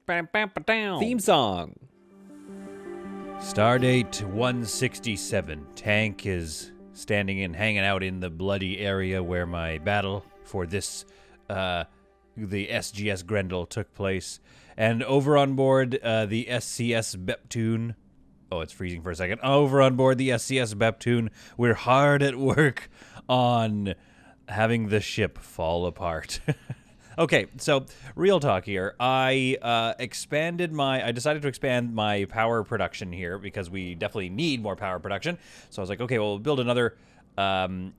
Theme song. Stardate 167. Tank is standing and hanging out in the bloody area where my battle for this, the SGS Grendel took place. And over on board the SCS Beptune. Oh, it's freezing for a second. Over on board the SCS Beptune, we're hard at work on having the ship fall apart. Okay, so real talk here. I decided to expand my power production here because we definitely need more power production. So I was like, okay, well, we'll build another, even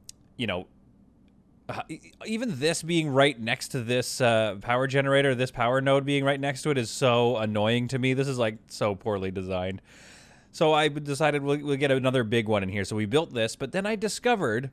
this being right next to this power generator, this power node being right next to it is so annoying to me. This is like so poorly designed. So I decided we'll get another big one in here. So we built this, but then I discovered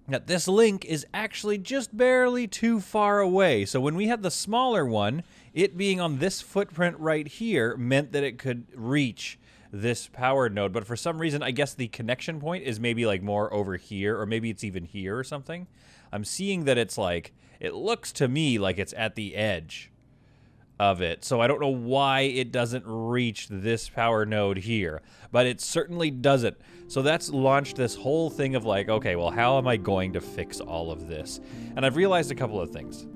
that this link is actually just barely too far away. So when we had the smaller one, it being on this footprint right here meant that it could reach this power node. But for some reason, I guess the connection point is maybe like more over here, or maybe it's even here or something. I'm seeing that it's like, it looks to me like it's at the edge of it. So I don't know why it doesn't reach this power node here, but it certainly doesn't. So that's launched this whole thing of like, okay, well, how am I going to fix all of this? And I've realized a couple of things.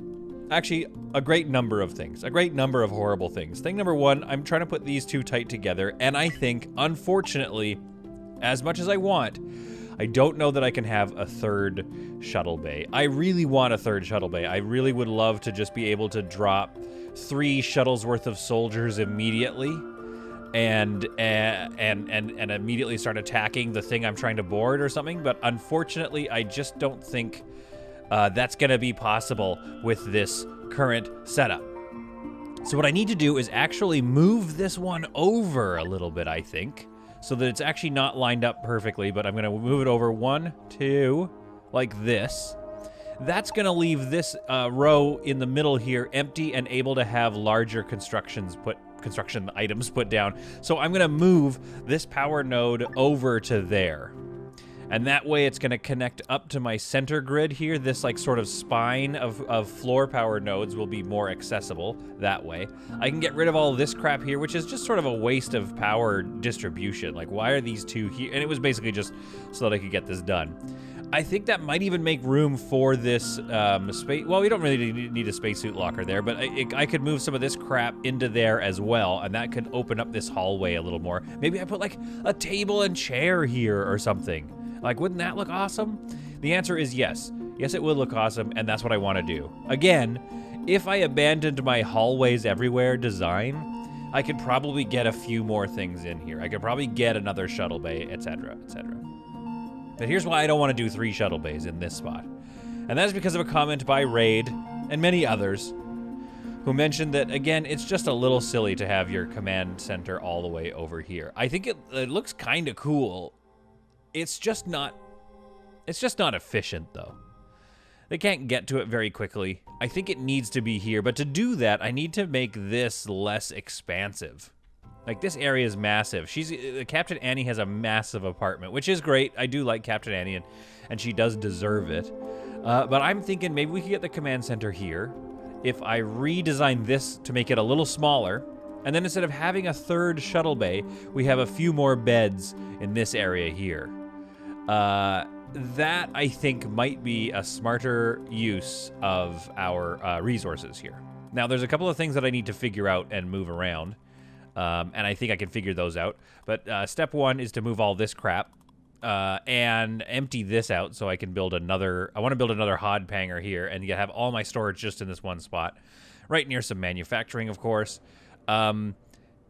Actually, a great number of things. A great number of horrible things. Thing number one, I'm trying to put these two tight together, and I think, unfortunately, as much as I want, I don't know that I can have a third shuttle bay. I really want a third shuttle bay. I really would love to just be able to drop 3 shuttles worth of soldiers immediately and immediately start attacking the thing I'm trying to board or something. But unfortunately, I just don't think that's going to be possible with this current setup. So what I need to do is actually move this one over a little bit, I think, so that it's actually not lined up perfectly, but I'm going to move it over 1, 2, like this. That's going to leave this row in the middle here empty and able to have larger construction items put down. So I'm going to move this power node over to there. And that way it's going to connect up to my center grid here. This like sort of spine of floor power nodes will be more accessible that way. I can get rid of all this crap here, which is just sort of a waste of power distribution. Like, why are these two here? And it was basically just so that I could get this done. I think that might even make room for this space. Well, we don't really need a spacesuit locker there, but I could move some of this crap into there as well, and that could open up this hallway a little more. Maybe I put like a table and chair here or something. Like, wouldn't that look awesome? The answer is yes. Yes, it would look awesome, and that's what I want to do. Again, if I abandoned my hallways everywhere design, I could probably get a few more things in here. I could probably get another shuttle bay, etc., etc. But here's why I don't want to do 3 shuttle bays in this spot. And that is because of a comment by Raid and many others who mentioned that, again, it's just a little silly to have your command center all the way over here. I think it looks kind of cool. It's just not efficient, though. They can't get to it very quickly. I think it needs to be here, but to do that, I need to make this less expansive. Like, this area is massive. Captain Annie has a massive apartment, which is great. I do like Captain Annie, and she does deserve it. But I'm thinking maybe we could get the command center here. If I redesign this to make it a little smaller, and then instead of having a third shuttle bay, we have a few more beds in this area here. That, I think, might be a smarter use of our resources here. Now, there's a couple of things that I need to figure out and move around. And I think I can figure those out. But step 1 is to move all this crap and empty this out so I can build another. I want to build another hod panger here and have all my storage just in this one spot, right near some manufacturing, of course. And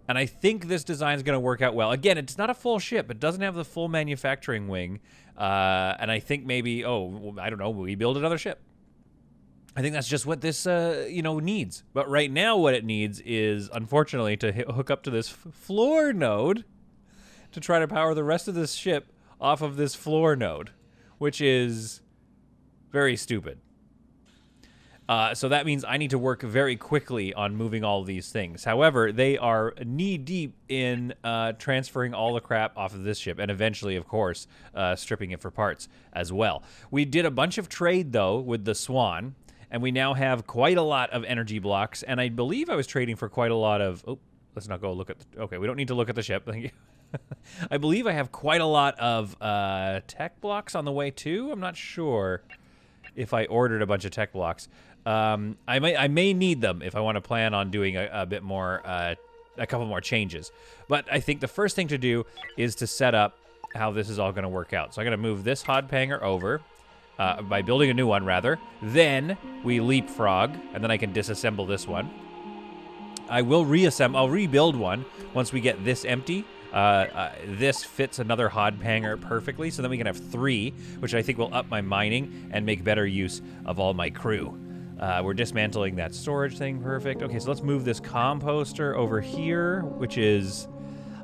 I think this design is going to work out well. Again, it's not a full ship. It doesn't have the full manufacturing wing. And I think maybe, I don't know, we build another ship. I think that's just what this, needs. But right now what it needs is, unfortunately, to hook up to this floor node to try to power the rest of this ship off of this floor node, which is very stupid. So that means I need to work very quickly on moving all of these things. However, they are knee-deep in transferring all the crap off of this ship, and eventually, of course, stripping it for parts as well. We did a bunch of trade, though, with the Swan. And we now have quite a lot of energy blocks. And I believe I was trading for quite a lot of... Oh, let's not go look at... Okay, we don't need to look at the ship. Thank you. I believe I have quite a lot of tech blocks on the way, too. I'm not sure if I ordered a bunch of tech blocks. I may need them if I want to plan on doing a bit more... a couple more changes. But I think the first thing to do is to set up how this is all going to work out. So I'm going to move this hod panger over by building a new one, rather. Then we leapfrog, and then I can disassemble this one. I will reassemble. I'll rebuild one once we get this empty. This fits another hod panger perfectly, so then we can have 3, which I think will up my mining and make better use of all my crew. We're dismantling that storage thing. Perfect. Okay, so let's move this composter over here, which is...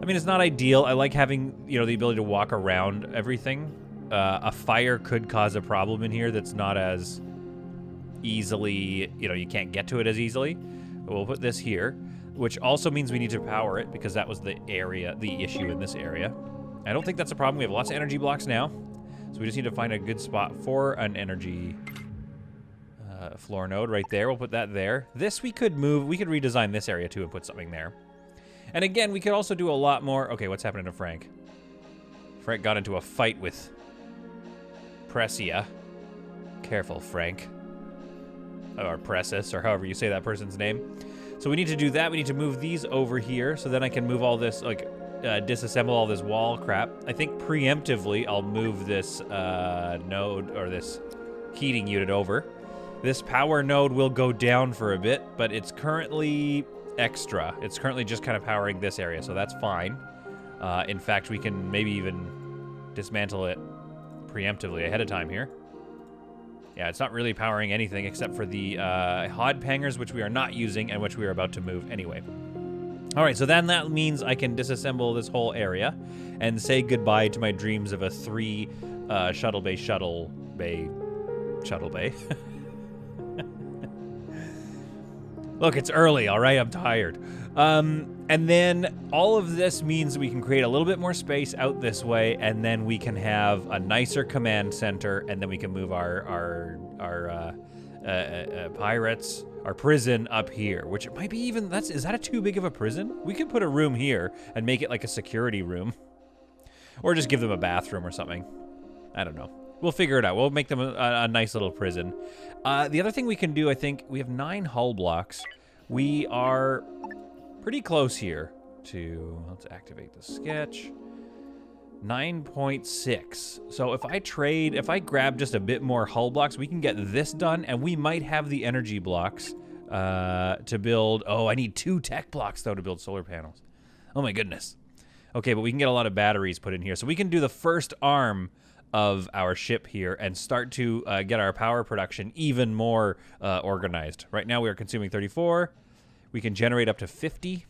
I mean, it's not ideal. I like having, you know, the ability to walk around everything. A fire could cause a problem in here that's not as easily... You know, you can't get to it as easily. But we'll put this here, which also means we need to power it because that was the issue in this area. I don't think that's a problem. We have lots of energy blocks now. So we just need to find a good spot for an energy... floor node right there. We'll put that there. This we could move. We could redesign this area too and put something there. And again, we could also do a lot more. Okay, what's happening to Frank? Frank got into a fight with Pressia. Careful, Frank. Or Pressis, or however you say that person's name. So we need to do that. We need to move these over here so then I can move all this, like, disassemble all this wall crap. I think preemptively I'll move this node or this heating unit over. This power node will go down for a bit, but it's currently extra. It's currently just kind of powering this area, so that's fine. In fact, we can maybe even dismantle it preemptively ahead of time here. Yeah, it's not really powering anything except for the hod pangers, which we are not using and which we are about to move anyway. All right, so then that means I can disassemble this whole area and say goodbye to my dreams of a 3 shuttle bay. Look, it's early, all right? I'm tired. And then all of this means we can create a little bit more space out this way, and then we can have a nicer command center, and then we can move our pirates, our prison up here, which might be even, is that too big of a prison? We could put a room here and make it like a security room. Or just give them a bathroom or something. I don't know. We'll figure it out. We'll make them a nice little prison. The other thing we can do, I think, we have 9 hull blocks. We are pretty close here to, let's activate the sketch. 9.6. So if I grab just a bit more hull blocks, we can get this done, and we might have the energy blocks to build. Oh, I need 2 tech blocks, though, to build solar panels. Oh, my goodness. Okay, but we can get a lot of batteries put in here. So we can do the first arm of our ship here and start to get our power production even more organized. Right now we are consuming 34. We can generate up to 50.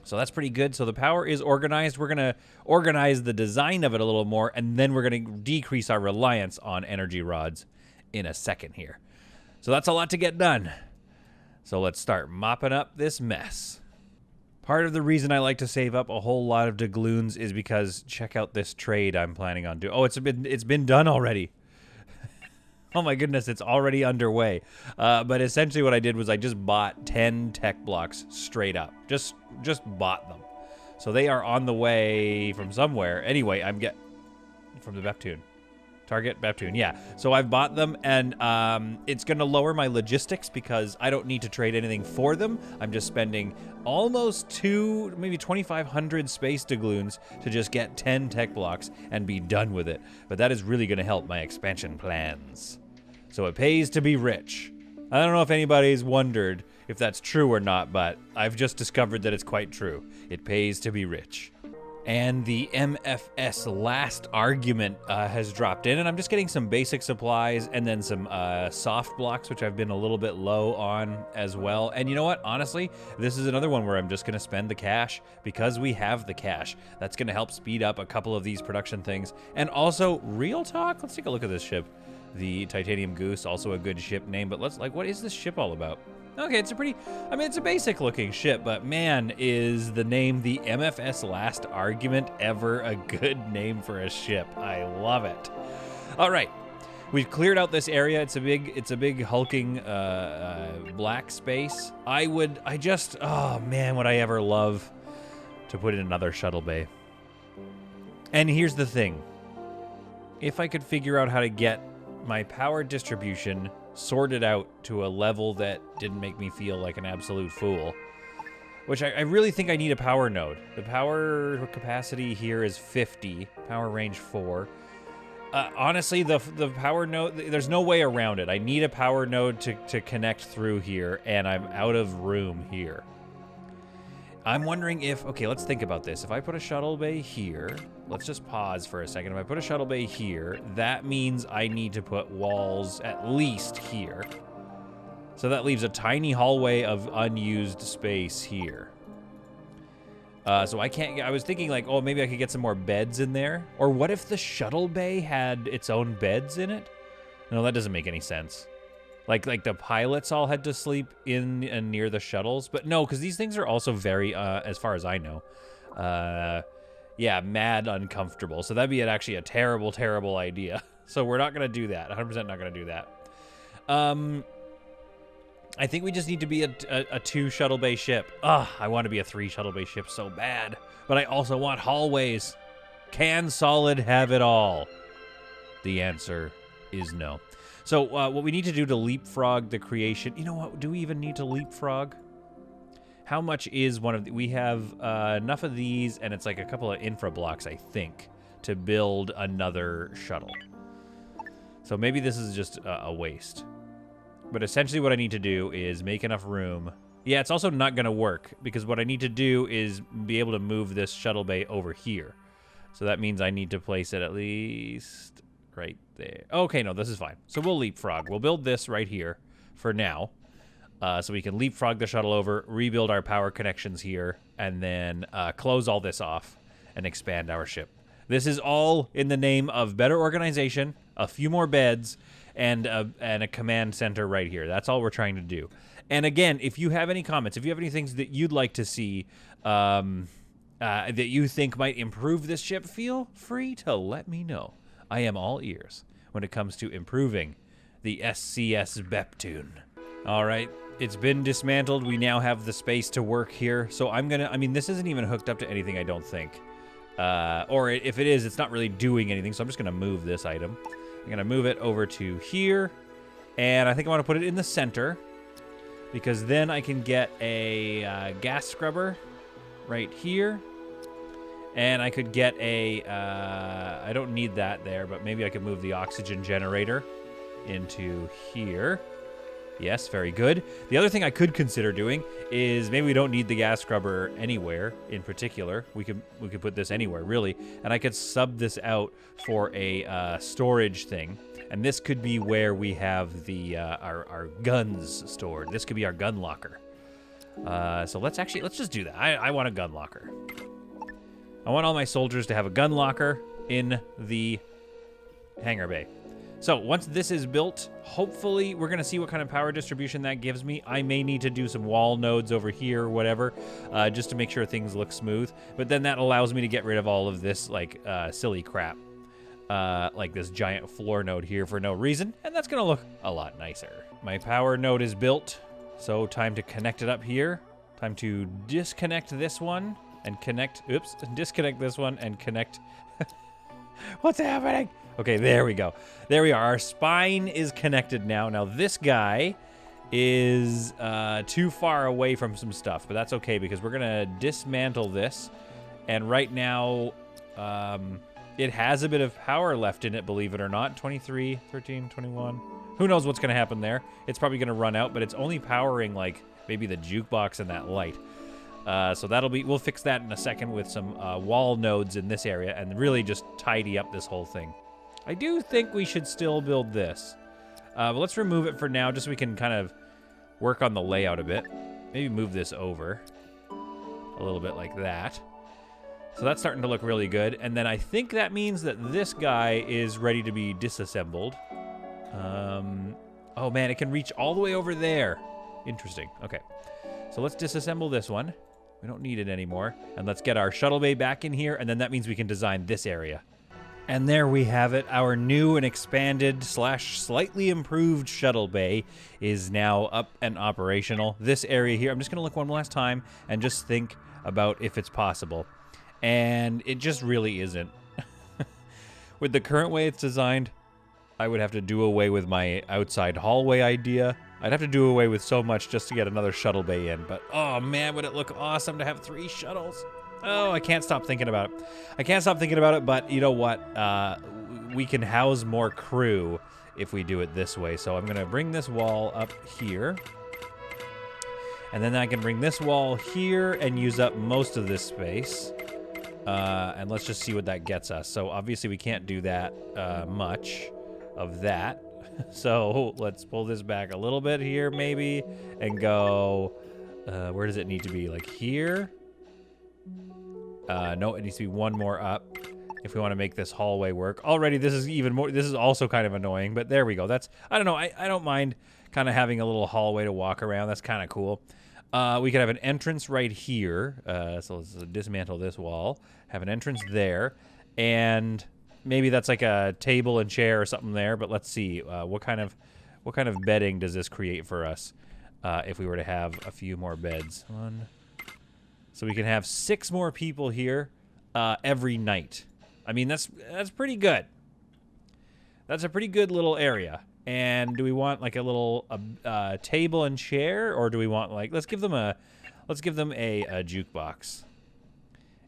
So that's pretty good. So the power is organized. We're going to organize the design of it a little more, and then we're going to decrease our reliance on energy rods in a second here. So that's a lot to get done. So let's start mopping up this mess. Part of the reason I like to save up a whole lot of doubloons is because check out this trade I'm planning on doing. Oh, it's been done already. Oh my goodness, it's already underway. But essentially what I did was I just bought 10 tech blocks straight up. Just bought them. So they are on the way from somewhere. Anyway, from the Beptune. Target Beptune, yeah. So I've bought them, and it's going to lower my logistics because I don't need to trade anything for them. I'm just spending almost maybe 2,500 space doubloons to just get 10 tech blocks and be done with it. But that is really going to help my expansion plans. So it pays to be rich. I don't know if anybody's wondered if that's true or not, but I've just discovered that it's quite true. It pays to be rich. And the MFS last argument has dropped in, and I'm just getting some basic supplies and then some soft blocks, which I've been a little bit low on as well. And you know what? Honestly, this is another one where I'm just going to spend the cash because we have the cash. That's going to help speed up a couple of these production things. And also, real talk, let's take a look at this ship. The Titanium Goose, also a good ship name, but what is this ship all about? Okay, it's a basic looking ship, but man, is the name the MFS Last Argument ever a good name for a ship. I love it. All right, We've cleared out this area. It's a big hulking black space. Oh man, would I ever love to put in another shuttle bay. And here's the thing. If I could figure out how to get my power distribution sorted out to a level that didn't make me feel like an absolute fool, which I really think I need a power node. The power capacity here is 50, power range 4. Honestly, the power node, there's no way around it. I need a power node to connect through here, and I'm out of room here. I'm wondering if, okay, let's think about this. If I put a shuttle bay here, let's just pause for a second. If I put a shuttle bay here, that means I need to put walls at least here. So that leaves a tiny hallway of unused space here. So I was thinking like, oh, maybe I could get some more beds in there. Or what if the shuttle bay had its own beds in it? No, that doesn't make any sense. Like the pilots all had to sleep in and near the shuttles. But no, because these things are also very, as far as I know, yeah, mad uncomfortable. So that'd be actually a terrible, terrible idea. So we're not going to do that. 100% not going to do that. I think we just need to be a 2 shuttle bay ship. Ugh, I want to be a 3 shuttle bay ship so bad. But I also want hallways. Can Solid have it all? The answer is no. So what we need to do to leapfrog the creation... You know what? Do we even need to leapfrog? How much is one of the... We have enough of these, and it's like a couple of infra blocks, I think, to build another shuttle. So maybe this is just a waste. But essentially what I need to do is make enough room. Yeah, it's also not going to work, because what I need to do is be able to move this shuttle bay over here. So that means I need to place it at least right there. Okay, no, this is fine. So we'll leapfrog. We'll build this right here for now. So we can leapfrog the shuttle over, rebuild our power connections here, and then close all this off and expand our ship. This is all in the name of better organization, a few more beds, and a command center right here. That's all we're trying to do. And again, if you have any comments, if you have any things that you'd like to see that you think might improve this ship, feel free to let me know. I am all ears when it comes to improving the SCS Beptune. All right, it's been dismantled. We now have the space to work here. So I mean, this isn't even hooked up to anything, I don't think. Or if it is, it's not really doing anything. So I'm just going to move this item. I'm going to move it over to here. And I think I want to put it in the center, because then I can get a gas scrubber right here. And I could get a, I don't need that there, but maybe I could move the oxygen generator into here. Yes, very good. The other thing I could consider doing is maybe we don't need the gas scrubber anywhere in particular. We could put this anywhere, really. And I could sub this out for a storage thing. And this could be where we have the our guns stored. This could be our gun locker. So let's just do that. I want a gun locker. I want all my soldiers to have a gun locker in the hangar bay. So once this is built, hopefully we're going to see what kind of power distribution that gives me. I may need to do some wall nodes over here or whatever, just to make sure things look smooth. But then that allows me to get rid of all of this like silly crap, like this giant floor node here for no reason. And that's going to look a lot nicer. My power node is built, so time to connect it up here. Time to disconnect this one. And connect, oops, disconnect this one and connect. What's happening? Okay, there we go. There we are. Our spine is connected now. Now this guy is too far away from some stuff, but that's okay because we're gonna dismantle this. And right now, it has a bit of power left in it, believe it or not. 23, 13, 21. Who knows what's gonna happen there? It's probably gonna run out, but it's only powering like maybe the jukebox and that light. So we'll fix that in a second with some wall nodes in this area and really just tidy up this whole thing. I do think we should still build this. But let's remove it for now just so we can kind of work on the layout a bit. Maybe move this over a little bit like that. So that's starting to look really good. And then I think that means that this guy is ready to be disassembled. Oh man, it can reach all the way over there. Interesting. Okay. So let's disassemble this one. We don't need it anymore. And let's get our shuttle bay back in here, and then that means we can design this area. And there we have it. Our new and expanded / slightly improved shuttle bay is now up and operational. This area here, I'm just going to look one last time and just think about if it's possible. And it just really isn't. With the current way it's designed, I would have to do away with my outside hallway idea. I'd have to do away with so much just to get another shuttle bay in. But, oh man, would it look awesome to have 3 shuttles. Oh, I can't stop thinking about it. I can't stop thinking about it, but you know what? We can house more crew if we do it this way. So I'm going to bring this wall up here. And then I can bring this wall here and use up most of this space. And let's just see what that gets us. So obviously we can't do that much of that. So let's pull this back a little bit here maybe and go, where does it need to be? Like here? No, it needs to be one more up if we want to make this hallway work. Already, this is even more, this is also kind of annoying, but there we go. That's, I don't know, I don't mind kind of having a little hallway to walk around. That's kind of cool. We could have an entrance right here. So let's dismantle this wall. Have an entrance there. And maybe that's like a table and chair or something there, but let's see. What kind of bedding does this create for us if we were to have a few more beds? So we can have 6 more people here every night. I mean, that's pretty good. That's a pretty good little area. And do we want like a little table and chair, or do we want like let's give them a jukebox?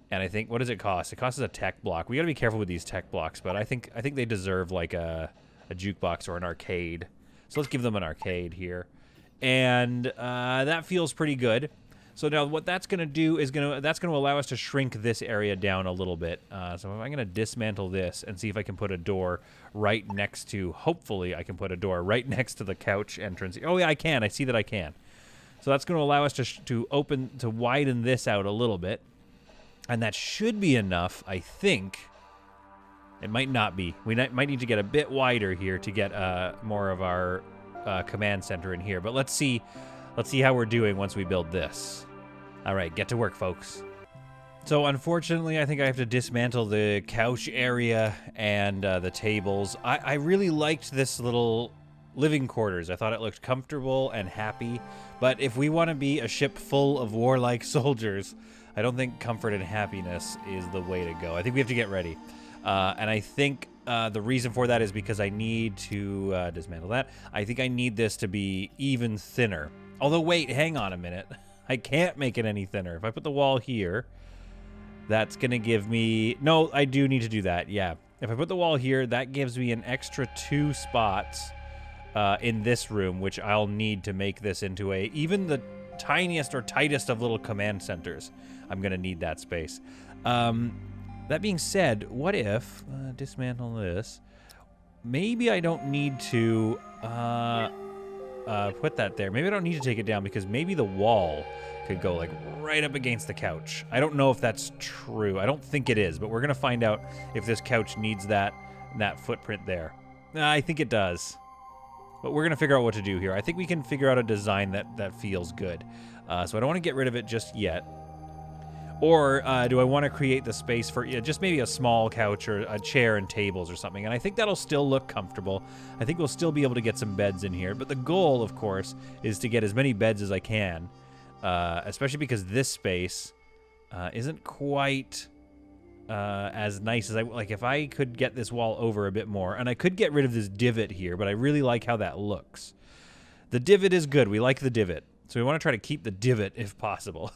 And I think, what does it cost? It costs us a tech block. We got to be careful with these tech blocks, but I think they deserve like a jukebox or an arcade. So let's give them an arcade here, and that feels pretty good. So now what that's going to do is that's going to allow us to shrink this area down a little bit. So I'm going to dismantle this and see if I can put a door right next to, hopefully I can put a door right next to the couch entrance. Oh yeah, I can. I see that I can. So that's going to allow us to widen this out a little bit. And that should be enough, I think. It might not be. We might need to get a bit wider here to get more of our command center in here. But let's see how we're doing once we build this. All right, get to work, folks. So unfortunately, I think I have to dismantle the couch area and the tables. I really liked this little living quarters. I thought it looked comfortable and happy. But if we want to be a ship full of warlike soldiers, I don't think comfort and happiness is the way to go. I think we have to get ready. And I think the reason for that is because I need to dismantle that. I think I need this to be even thinner. Although, wait, hang on a minute. I can't make it any thinner. If I put the wall here, that's going to give me... No, I do need to do that, yeah. If I put the wall here, that gives me an extra 2 spots in this room, which I'll need to make this into even the tiniest or tightest of little command centers. I'm going to need that space. That being said, what if... dismantle this. Maybe I don't need to... put that there. Maybe I don't need to take it down because maybe the wall could go like right up against the couch. I don't know if that's true. I don't think it is, but we're gonna find out if this couch needs that footprint there. I think it does, but we're gonna figure out what to do here. I think we can figure out a design that feels good. So I don't want to get rid of it just yet. Or do I want to create the space for just maybe a small couch or a chair and tables or something? And I think that'll still look comfortable. I think we'll still be able to get some beds in here. But the goal, of course, is to get as many beds as I can, especially because this space isn't quite as nice as like. If I could get this wall over a bit more, and I could get rid of this divot here, but I really like how that looks. The divot is good. We like the divot. So we want to try to keep the divot if possible.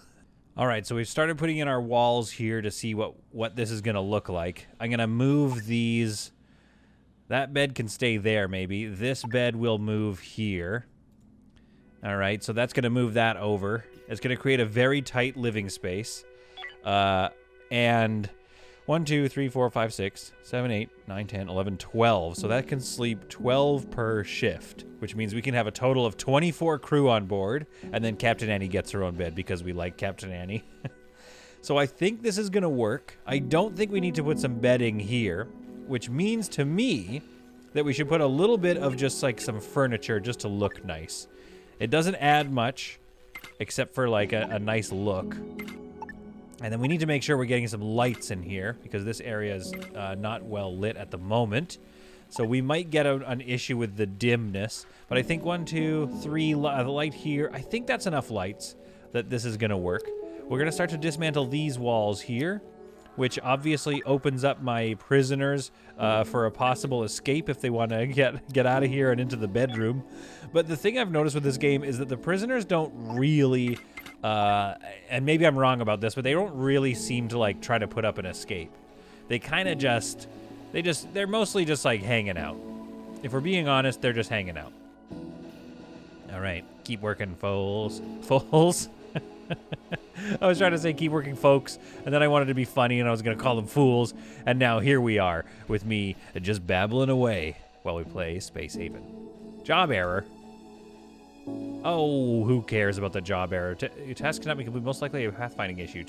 All right, so we've started putting in our walls here to see what this is going to look like. I'm going to move these. That bed can stay there, maybe. This bed will move here. All right, so that's going to move that over. It's going to create a very tight living space. And 1, 2, 3, 4, 5, 6, 7, 8, 9, 10, 11, 12. So that can sleep 12 per shift, which means we can have a total of 24 crew on board, and then Captain Annie gets her own bed because we like Captain Annie. So I think this is going to work. I don't think we need to put some bedding here, which means to me that we should put a little bit of just like some furniture just to look nice. It doesn't add much, except for like a nice look. And then we need to make sure we're getting some lights in here because this area is not well lit at the moment. So we might get an issue with the dimness. But I think 1, 2, 3 light here. I think that's enough lights that this is going to work. We're going to start to dismantle these walls here, which obviously opens up my prisoners for a possible escape if they want to get out of here and into the bedroom. But the thing I've noticed with this game is that the prisoners don't really... and maybe I'm wrong about this, but they don't really seem to like try to put up an escape. They kind of just, they're mostly just like hanging out. If we're being honest, they're just hanging out. All right, keep working, fools. Fools. I was trying to say keep working, folks, and then I wanted to be funny and I was going to call them fools. And now here we are with me just babbling away while we play Space Haven. Job error. Oh, who cares about the job error? Task cannot be complete. Most likely a pathfinding issue.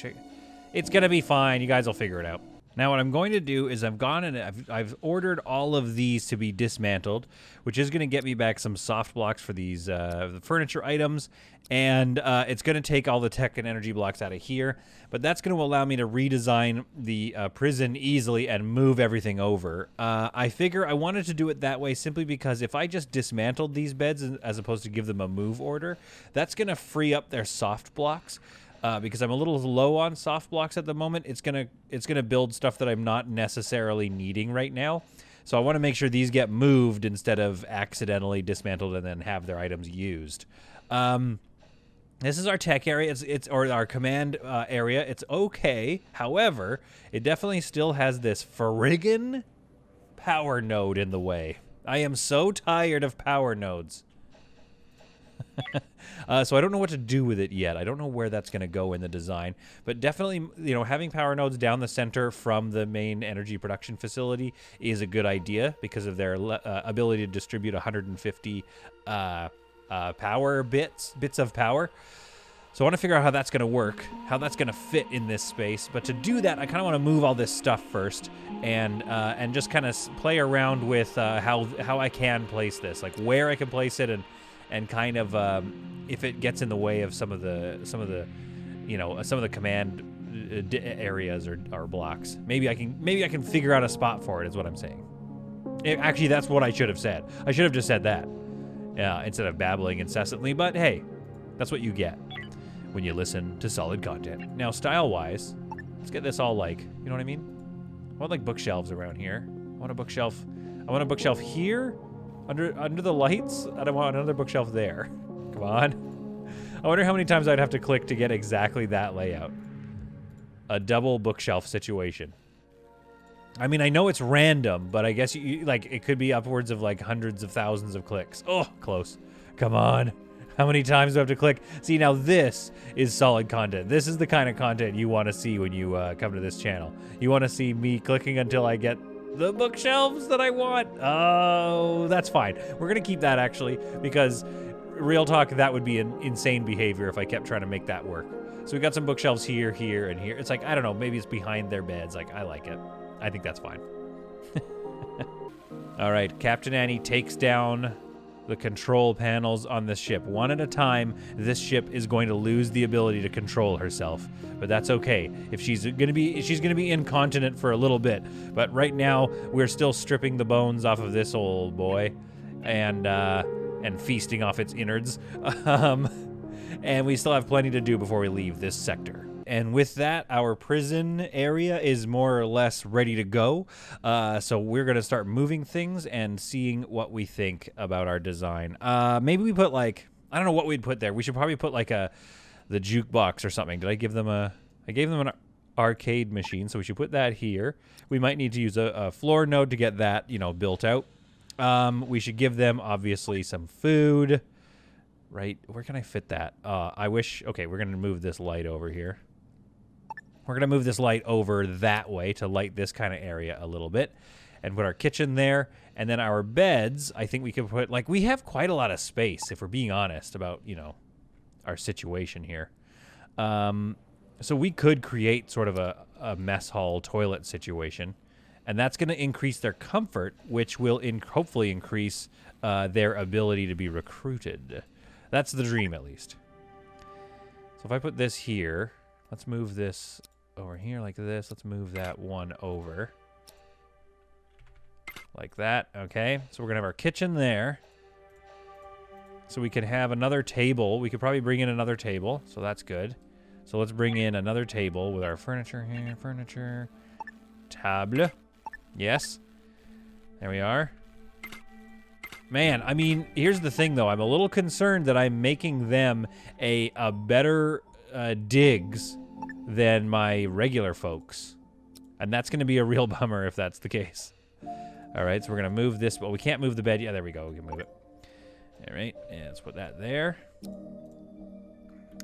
It's gonna be fine. You guys will figure it out. Now, what I'm going to do is I've gone and I've ordered all of these to be dismantled, which is going to get me back some soft blocks for these the furniture items, and it's going to take all the tech and energy blocks out of here. But that's going to allow me to redesign the prison easily and move everything over. I figure I wanted to do it that way simply because if I just dismantled these beds as opposed to give them a move order, that's going to free up their soft blocks. Because I'm a little low on soft blocks at the moment, it's gonna build stuff that I'm not necessarily needing right now. So I want to make sure these get moved instead of accidentally dismantled and then have their items used. This is our tech area. Or our command area. It's okay. However, it definitely still has this friggin' power node in the way. I am so tired of power nodes. So I don't know what to do with it yet. I don't know where that's going to go in the design, but definitely, you know, having power nodes down the center from the main energy production facility is a good idea because of their ability to distribute 150 power bits of power. So I want to figure out how that's going to work, how that's going to fit in this space. But to do that, I kind of want to move all this stuff first and just kind of play around with how I can place this, like where I can place it and kind of if it gets in the way of some of the command areas or blocks. Maybe I can figure out a spot for it. Is what I'm saying. Actually, that's what I should have said. I should have just said that instead of babbling incessantly. But hey, that's what you get when you listen to solid content. Now, style-wise, let's get this all like, you know what I mean? I want like bookshelves around here. I want a bookshelf here. Under the lights, I don't want another bookshelf there. Come on. I wonder how many times I'd have to click to get exactly that layout. A double bookshelf situation. I mean, I know it's random, but I guess it could be upwards of like hundreds of thousands of clicks. Oh, close. Come on. How many times do I have to click? See, now this is solid content. This is the kind of content you want to see when you come to this channel. You want to see me clicking until I get the bookshelves that I want. Oh, that's fine. We're going to keep that, actually, because real talk, that would be an insane behavior if I kept trying to make that work. So we got some bookshelves here, here, and here. It's like, I don't know, maybe it's behind their beds. Like, I like it. I think that's fine. All right, Captain Annie takes down the control panels on this ship. One at a time, this ship is going to lose the ability to control herself. But that's okay. If she's gonna be incontinent for a little bit. But right now, we're still stripping the bones off of this old boy and feasting off its innards. And we still have plenty to do before we leave this sector. And with that, our prison area is more or less ready to go. So we're going to start moving things and seeing what we think about our design. Maybe we put like, I don't know what we'd put there. We should probably put like the jukebox or something. Did I give them I gave them an arcade machine, so we should put that here. We might need to use a floor node to get that, built out. We should give them, obviously, some food. Right? Where can I fit that? Okay, we're going to move this light over here. We're going to move this light over that way to light this kind of area a little bit and put our kitchen there. And then our beds, I think we could put, like, we have quite a lot of space, if we're being honest about, our situation here. So we could create sort of a mess hall toilet situation. And that's going to increase their comfort, which will hopefully increase their ability to be recruited. That's the dream, at least. So if I put this here, let's move this over here like this. Let's move that one over. Like that. Okay. So we're going to have our kitchen there. So we can have another table. We could probably bring in another table. So that's good. So let's bring in another table with our furniture here. Furniture. Table. Yes. There we are. Man, I mean, here's the thing, though. I'm a little concerned that I'm making them a better digs than my regular folks. And that's going to be a real bummer if that's the case. All right, so we're going to move this. Well, we can't move the bed. Yeah, there we go. We can move it. All right, and let's put that there.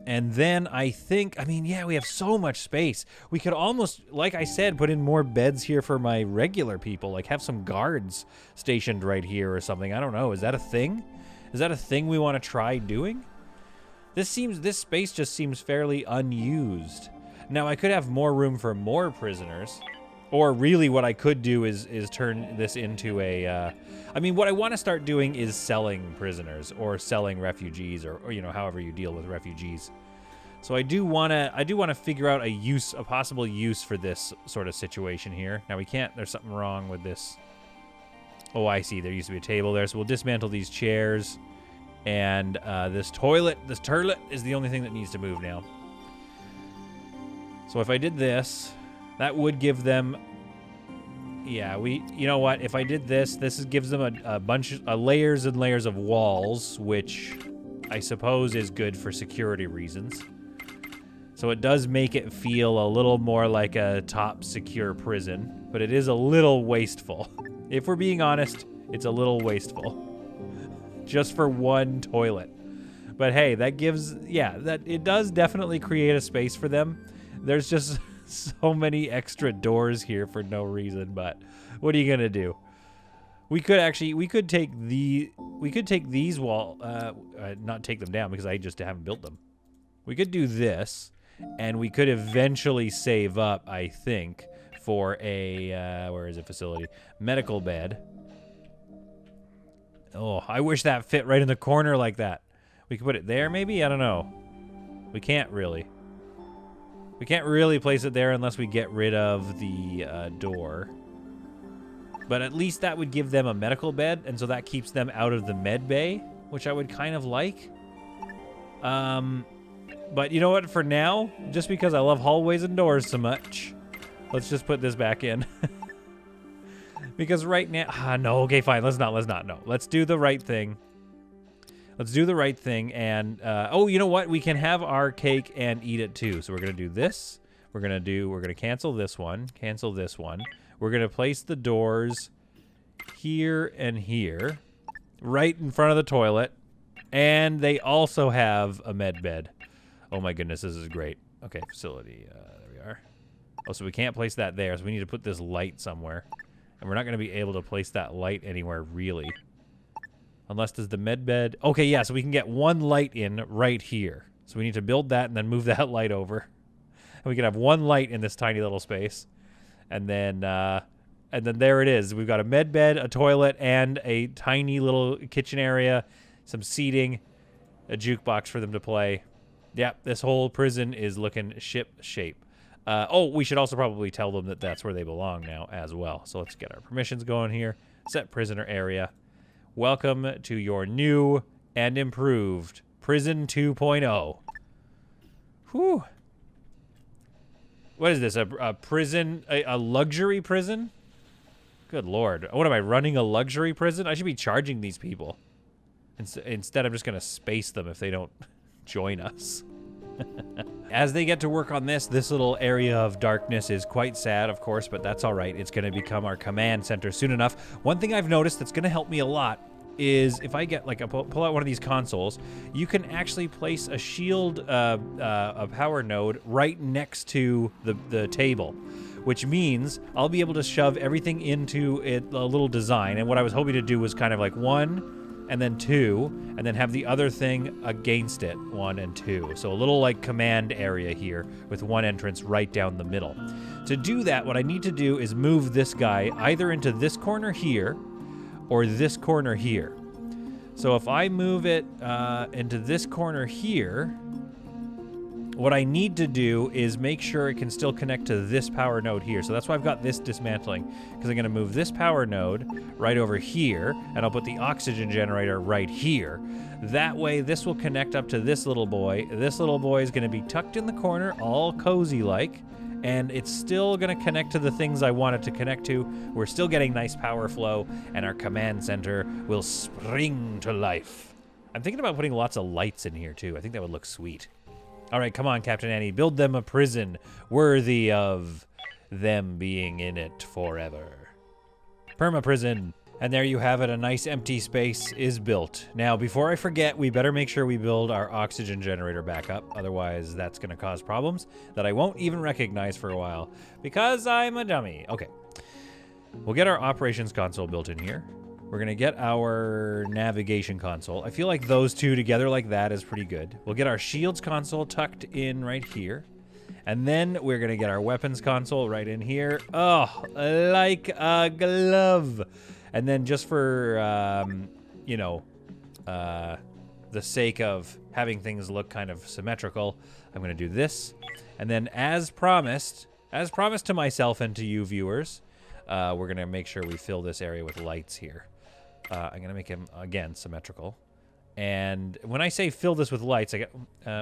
And then I think, I mean, yeah, we have so much space. We could almost, like I said, put in more beds here for my regular people. Like have some guards stationed right here or something. I don't know. Is that a thing? Is that a thing we want to try doing? This space just seems fairly unused. Now, I could have more room for more prisoners. Or really what I could do is turn this into a, I mean, what I want to start doing is selling prisoners or selling refugees or you know, however you deal with refugees. So I do want to figure out a possible use for this sort of situation here. Now we can't, there's something wrong with this. Oh, I see. There used to be a table there. So we'll dismantle these chairs and this toilet is the only thing that needs to move now. So if I did this, that would give them, yeah, you know what? If I did this gives them a bunch of layers and layers of walls, which I suppose is good for security reasons. So it does make it feel a little more like a top secure prison, but it is a little wasteful. If we're being honest, it's a little wasteful. Just for one toilet. But hey, that gives, yeah, that it does definitely create a space for them. There's just so many extra doors here for no reason, but what are you gonna do? We could take these not take them down because I just haven't built them. We could do this, and we could eventually save up, I think, for a where is it? Facility medical bed. Oh, I wish that fit right in the corner like that. We could put it there, maybe. I don't know. We can't really. We can't really place it there unless we get rid of the door. But at least that would give them a medical bed, and so that keeps them out of the med bay, which I would kind of like. But you know what? For now, just because I love hallways and doors so much, let's just put this back in. Because right now... no, okay, fine. Let's not. No, let's do the right thing. Let's do the right thing, and oh, you know what? We can have our cake and eat it too. So we're gonna do this. We're gonna cancel this one. Cancel this one. We're gonna place the doors here and here, right in front of the toilet, and they also have a med bed. Oh my goodness, this is great. Okay, facility. There we are. Oh, so we can't place that there. So we need to put this light somewhere, and we're not gonna be able to place that light anywhere really. Unless there's the med bed. Okay, yeah, so we can get one light in right here. So we need to build that and then move that light over. And we can have one light in this tiny little space. And then there it is. We've got a med bed, a toilet, and a tiny little kitchen area, some seating, a jukebox for them to play. Yep, this whole prison is looking ship shape. Oh, we should also probably tell them that that's where they belong now as well. So let's get our permissions going here. Set prisoner area. Welcome to your new and improved Prison 2.0. Whew. What is this? A prison? A luxury prison? Good Lord. What am I, running a luxury prison? I should be charging these people. Instead, I'm just going to space them if they don't join us. As they get to work on this little area of darkness is quite sad, of course, but that's all right. It's going to become our command center soon enough. One thing I've noticed that's going to help me a lot is if I get, like, pull out one of these consoles, you can actually place a shield, a power node right next to the table, which means I'll be able to shove everything into a little design. And what I was hoping to do was kind of like 1, and then 2, and then have the other thing against it, 1 and 2. So a little like command area here with one entrance right down the middle. To do that, what I need to do is move this guy either into this corner here or this corner here. So if I move it into this corner here, what I need to do is make sure it can still connect to this power node here. So that's why I've got this dismantling, because I'm going to move this power node right over here, and I'll put the oxygen generator right here. That way, this will connect up to this little boy. This little boy is going to be tucked in the corner, all cozy-like, and it's still going to connect to the things I want it to connect to. We're still getting nice power flow, and our command center will spring to life. I'm thinking about putting lots of lights in here, too. I think that would look sweet. All right, come on, Captain Annie. Build them a prison worthy of them being in it forever. Perma-prison. And there you have it. A nice empty space is built. Now, before I forget, we better make sure we build our oxygen generator back up. Otherwise, that's going to cause problems that I won't even recognize for a while because I'm a dummy. Okay. We'll get our operations console built in here. We're going to get our navigation console. I feel like those two together like that is pretty good. We'll get our shields console tucked in right here. And then we're going to get our weapons console right in here. Oh, like a glove. And then just for, you know, the sake of having things look kind of symmetrical, I'm going to do this. And then as promised to myself and to you viewers, we're going to make sure we fill this area with lights here. I'm going to make him, again, symmetrical. And when I say fill this with lights, I get...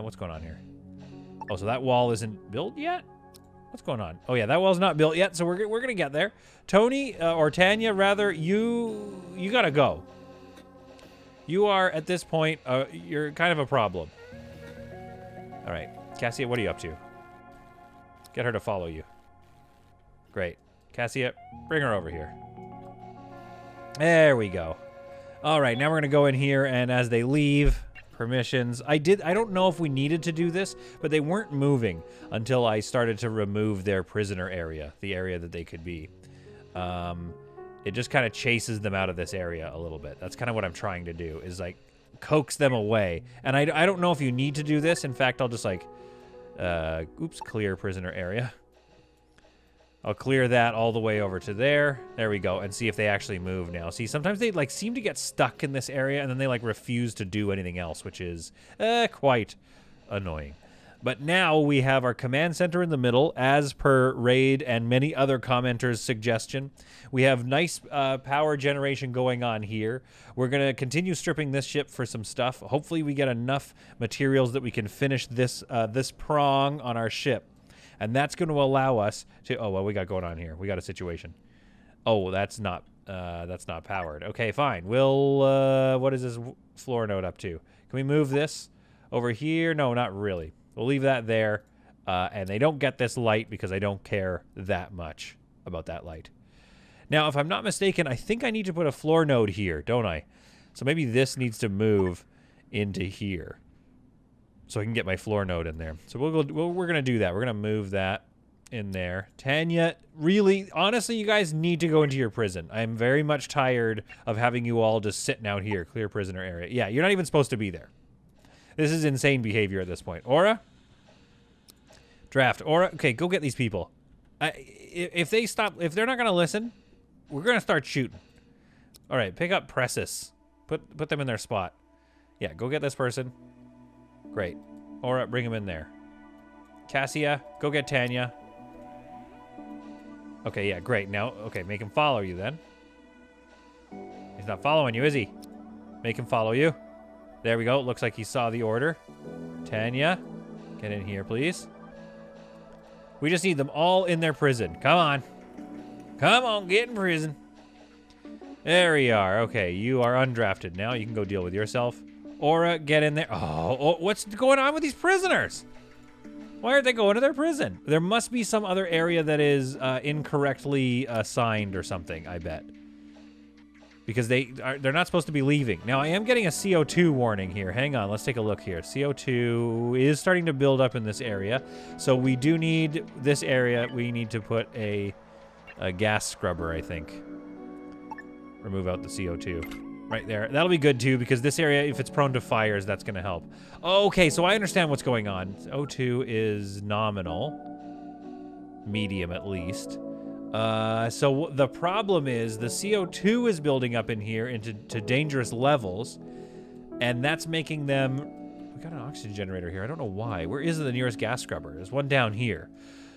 what's going on here? Oh, so that wall isn't built yet? What's going on? Oh, yeah, that wall's not built yet, so we're going to get there. Tony, or Tanya, rather, you got to go. You are, at this point, you're kind of a problem. All right. Cassia, what are you up to? Get her to follow you. Great. Cassia, bring her over here. There we go. All right, now we're going to go in here, and as they leave, permissions. I don't know if we needed to do this, but they weren't moving until I started to remove their prisoner area, the area that they could be. It just kind of chases them out of this area a little bit. That's kind of what I'm trying to do, is like coax them away. And I don't know if you need to do this. In fact, I'll just like, oops, clear prisoner area. I'll clear that all the way over to there. There we go. And see if they actually move now. See, sometimes they like seem to get stuck in this area and then they like refuse to do anything else, which is quite annoying. But now we have our command center in the middle, as per Raid and many other commenters' suggestion. We have nice power generation going on here. We're going to continue stripping this ship for some stuff. Hopefully we get enough materials that we can finish this prong on our ship. And that's going to allow us to... Oh, what we got going on here? We got a situation. Oh, that's not powered. Okay, fine. We'll... what is this floor node up to? Can we move this over here? No, not really. We'll leave that there. And they don't get this light because I don't care that much about that light. Now, if I'm not mistaken, I think I need to put a floor node here, don't I? So maybe this needs to move into here, so I can get my floor node in there. So we're going to do that. We're going to move that in there. Tanya, really, honestly, you guys need to go into your prison. I'm very much tired of having you all just sitting out here. Clear prisoner area. Yeah, you're not even supposed to be there. This is insane behavior at this point. Aura? Draft. Aura? Okay, go get these people. If they stop, if they're not going to listen, we're going to start shooting. All right, pick up Presses. Put them in their spot. Yeah, go get this person. Great. Aura, bring him in there. Cassia, go get Tanya. Okay, yeah, great. Now, okay, make him follow you then. He's not following you, is he? Make him follow you. There we go. Looks like he saw the order. Tanya, get in here, please. We just need them all in their prison. Come on. Come on, get in prison. There we are. Okay, you are undrafted now. You can go deal with yourself. Aura, get in there. Oh, what's going on with these prisoners? Why aren't they going to their prison? There must be some other area that is incorrectly assigned or something, I bet. Because they're not supposed to be leaving. Now, I am getting a CO2 warning here. Hang on, let's take a look here. CO2 is starting to build up in this area. So we do need this area. We need to put a gas scrubber, I think. Remove out the CO2. Right there. That'll be good, too, because this area, if it's prone to fires, that's going to help. Okay, so I understand what's going on. O2 is nominal. Medium, at least. So the problem is the CO2 is building up in here into dangerous levels, and that's making them we got an oxygen generator here. I don't know why. Where is the nearest gas scrubber? There's one down here.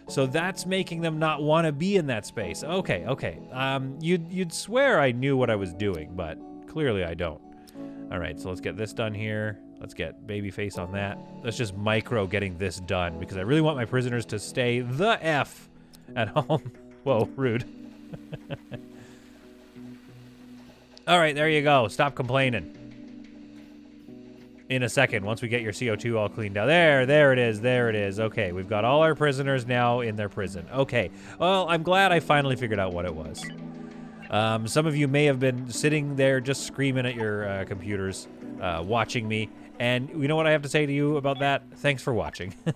So that's making them not want to be in that space. Okay, okay. You'd swear I knew what I was doing, but clearly I don't. All right, so let's get this done here. Let's get babyface on that. Let's just micro getting this done because I really want my prisoners to stay the F at home. Whoa, rude. All right, there you go. Stop complaining. In a second, once we get your CO2 all cleaned out. There it is, there it is. Okay, we've got all our prisoners now in their prison. Okay, well, I'm glad I finally figured out what it was. Some of you may have been sitting there just screaming at your computers, watching me. And you know what I have to say to you about that? Thanks for watching. All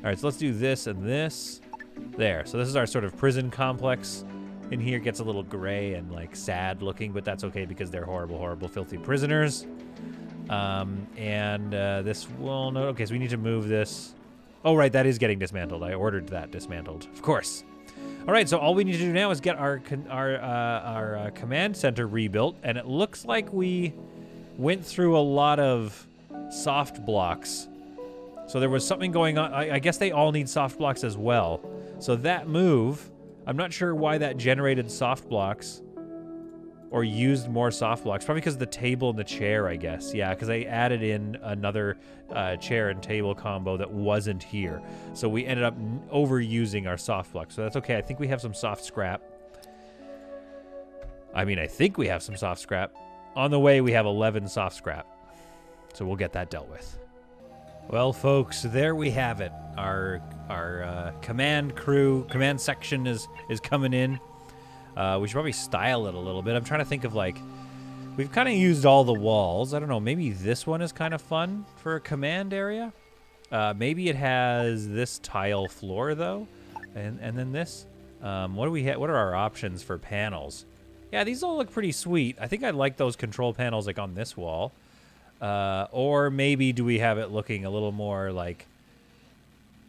right, so let's do this and this. There, so this is our sort of prison complex. In here gets a little gray and like sad looking, but that's okay because they're horrible, horrible, filthy prisoners. This will no. Okay, so we need to move this. Oh, right, that is getting dismantled. I ordered that dismantled, of course. All right, so all we need to do now is get our command center rebuilt, and it looks like we went through a lot of soft blocks. So there was something going on. I guess they all need soft blocks as well. So that move, I'm not sure why that generated soft blocks or used more soft blocks. Probably because of the table and the chair, I guess. Yeah, because I added in another chair and table combo that wasn't here. So we ended up overusing our soft blocks. So that's okay. I think we have some soft scrap. I mean, I think we have some soft scrap. On the way, we have 11 soft scrap. So we'll get that dealt with. Well, folks, there we have it. Our command crew, command section is coming in. We should probably style it a little bit. I'm trying to think of like, we've kind of used all the walls. I don't know, maybe this one is kind of fun for a command area. Maybe it has this tile floor though, and then this. What do we have? What are our options for panels? Yeah, these all look pretty sweet. I think I like those control panels like on this wall. Or maybe do we have it looking a little more like,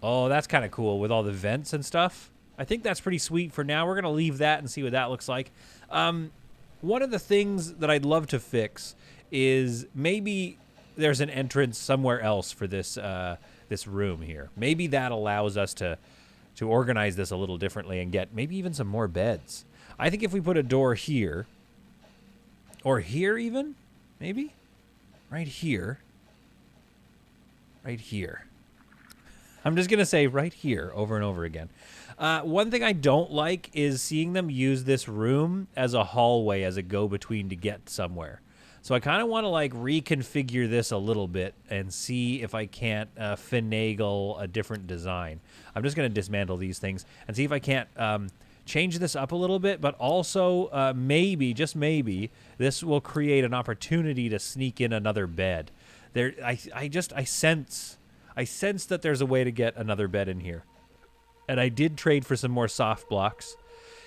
oh, that's kind of cool with all the vents and stuff. I think that's pretty sweet for now. We're going to leave that and see what that looks like. One of the things that I'd love to fix is maybe there's an entrance somewhere else for this this room here. Maybe that allows us to organize this a little differently and get maybe even some more beds. I think if we put a door here, or here even, maybe? Right here. Right here. I'm just going to say right here over and over again. One thing I don't like is seeing them use this room as a hallway, as a go-between to get somewhere. So I kind of want to like reconfigure this a little bit and see if I can't finagle a different design. I'm just going to dismantle these things and see if I can't change this up a little bit, but also maybe, just maybe, this will create an opportunity to sneak in another bed. I sense that there's a way to get another bed in here. And I did trade for some more soft blocks.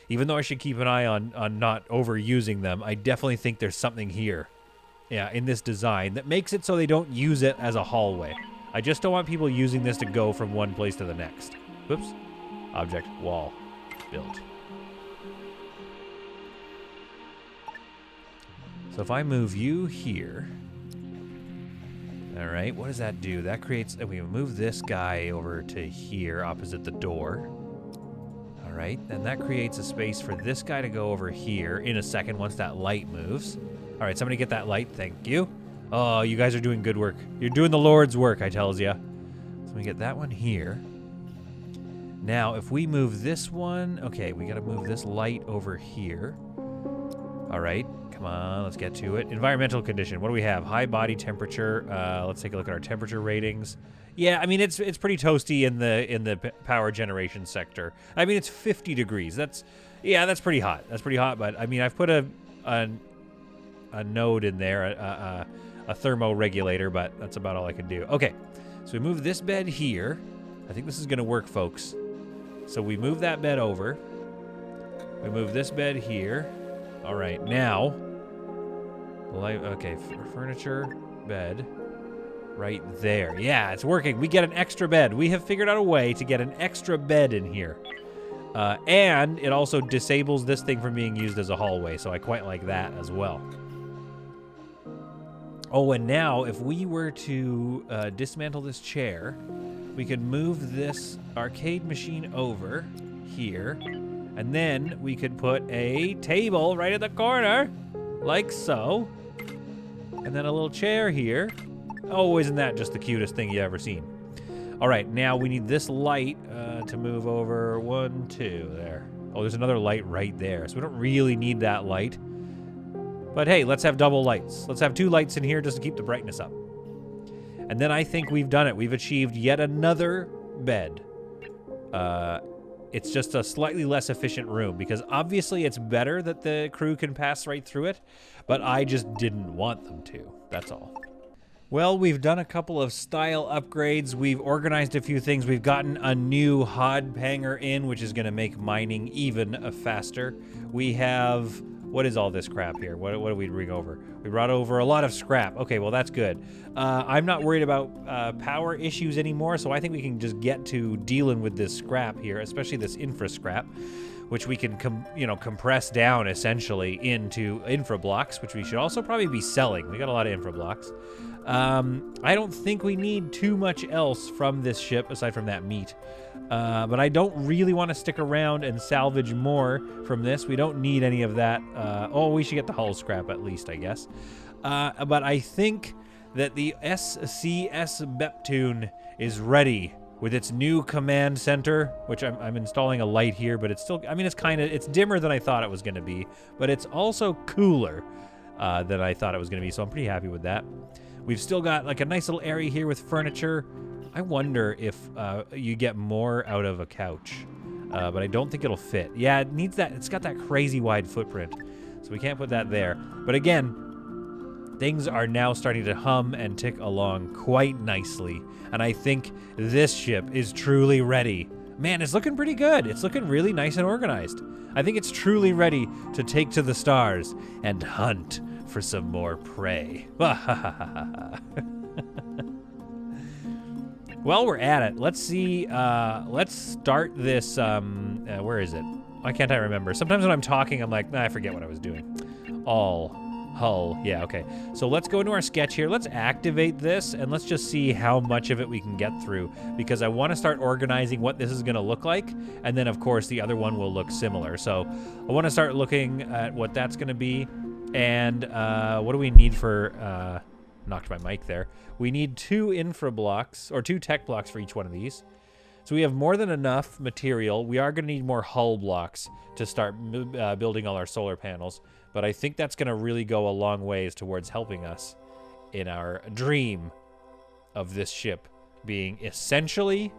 Even though I should keep an eye on not overusing them, I definitely think there's something here, yeah, in this design that makes it so they don't use it as a hallway. I just don't want people using this to go from one place to the next. Whoops. Object, wall, build. So if I move you here, all right, what does that do? That creates, we move this guy over to here opposite the door. All right, and that creates a space for this guy to go over here in a second once that light moves. All right, somebody get that light, thank you. Oh, you guys are doing good work. You're doing the Lord's work, I tells ya. So we get that one here. Now, if we move this one, okay, we gotta move this light over here. All right, come on, let's get to it. Environmental condition, what do we have? High body temperature. Let's take a look at our temperature ratings. Yeah, I mean, it's pretty toasty in the power generation sector. I mean, it's 50 degrees. That's pretty hot. That's pretty hot, but I mean, I've put a node in there, a thermoregulator, but that's about all I can do. Okay, so we move this bed here. I think this is gonna work, folks. So we move that bed over. We move this bed here. All right, now, okay, furniture, bed, right there. Yeah, it's working. We get an extra bed. We have figured out a way to get an extra bed in here. And it also disables this thing from being used as a hallway, so I quite like that as well. Oh, and now if we were to dismantle this chair, we could move this arcade machine over here, and then we could put a table right in the corner, like so, and then a little chair here. Oh, isn't that just the cutest thing you ever seen? All right, now we need this light to move over. 1, 2, there. Oh, there's another light right there, so we don't really need that light. But hey, let's have double lights. Let's have 2 lights in here just to keep the brightness up. And then I think we've done it. We've achieved yet another bed. It's just a slightly less efficient room because obviously it's better that the crew can pass right through it, but I just didn't want them to. That's all. Well, we've done a couple of style upgrades. We've organized a few things. We've gotten a new hod hanger in, which is going to make mining even faster. We have... What is all this crap here? What do we bring over? We brought over a lot of scrap. Okay, well, that's good. I'm not worried about power issues anymore, so I think we can just get to dealing with this scrap here, especially this infra scrap, which we can compress down essentially into infra blocks, which we should also probably be selling. We got a lot of infra blocks. I don't think we need too much else from this ship aside from that meat. But I don't really want to stick around and salvage more from this. We don't need any of that. Oh, we should get the hull scrap at least, I guess. But I think that the SCS Beptune is ready with its new command center, which I'm installing a light here, but it's still, I mean, it's dimmer than I thought it was going to be, but it's also cooler than I thought it was going to be, so I'm pretty happy with that. We've still got like a nice little area here with furniture. I wonder if you get more out of a couch, but I don't think it'll fit. Yeah, it needs that. It's got that crazy wide footprint, so we can't put that there. But again, things are now starting to hum and tick along quite nicely, and I think this ship is truly ready. Man, it's looking pretty good. It's looking really nice and organized. I think it's truly ready to take to the stars and hunt for some more prey. Well, we're at it. Let's see. Let's start this. Where is it? Why can't I remember? Sometimes when I'm talking, I'm like, nah, I forget what I was doing. All. Hull. Yeah, okay. So let's go into our sketch here. Let's activate this, and let's just see how much of it we can get through, because I want to start organizing what this is going to look like, and then, of course, the other one will look similar. So I want to start looking at what that's going to be, and what do we need for... knocked my mic there. We need 2 infra blocks, or 2 tech blocks for each one of these. So we have more than enough material. We are going to need more hull blocks to start building all our solar panels, but I think that's going to really go a long ways towards helping us in our dream of this ship being essentially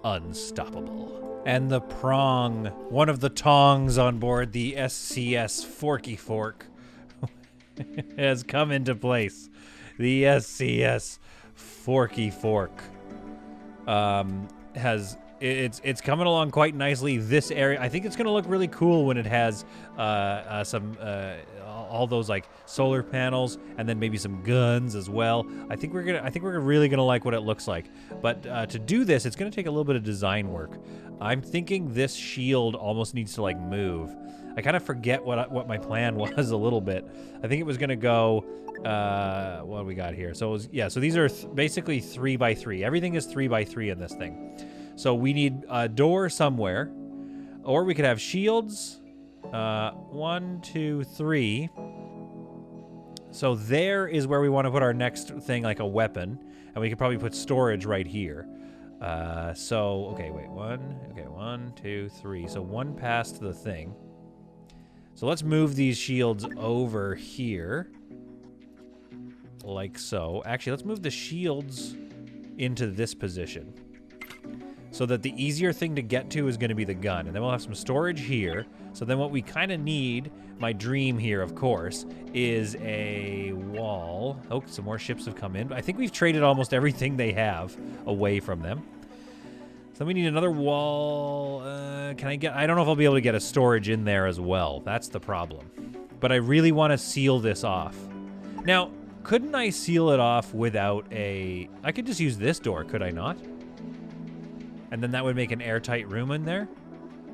unstoppable. And the Prong, one of the tongs on board the SCS Forky Fork, has come into place. The SCS Forky Fork it's coming along quite nicely. This area, I think it's gonna look really cool when it has all those like solar panels and then maybe some guns as well. I think we're really gonna like what it looks like. But to do this, it's gonna take a little bit of design work. I'm thinking this shield almost needs to like move. I kind of forget what my plan was a little bit. I think it was gonna go. What do we got here? So it was, yeah. So these are basically 3x3. Everything is 3x3 in this thing. So we need a door somewhere, or we could have shields. 1, 2, 3. So there is where we want to put our next thing, like a weapon, and we could probably put storage right here. So okay, wait, 1, 2, 3. So 1 past the thing. So let's move these shields over here. Like so. Actually, let's move the shields into this position, so that the easier thing to get to is going to be the gun. And then we'll have some storage here. So then what we kind of need, my dream here, of course, is a wall. Oh, some more ships have come in. I think we've traded almost everything they have away from them. So we need another wall. I don't know if I'll be able to get a storage in there as well. That's the problem. But I really want to seal this off. Now, couldn't I seal it off without I could just use this door, could I not? And then that would make an airtight room in there.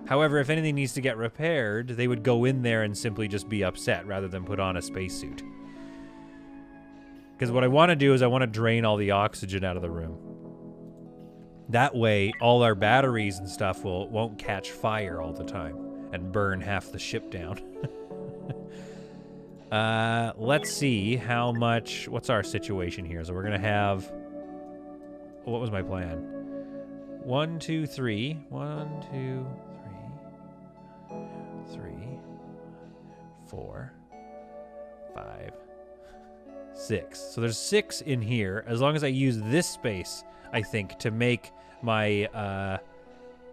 However, if anything needs to get repaired, they would go in there and simply just be upset rather than put on a spacesuit. Because what I want to do is I want to drain all the oxygen out of the room. That way, all our batteries and stuff won't catch fire all the time and burn half the ship down. Let's see how much... What's our situation here? So we're going to have... What was my plan? 1, 2, 3. 1, 2, 3. 3, 4, 5, 6. So there's 6 in here. As long as I use this space, I think, to make my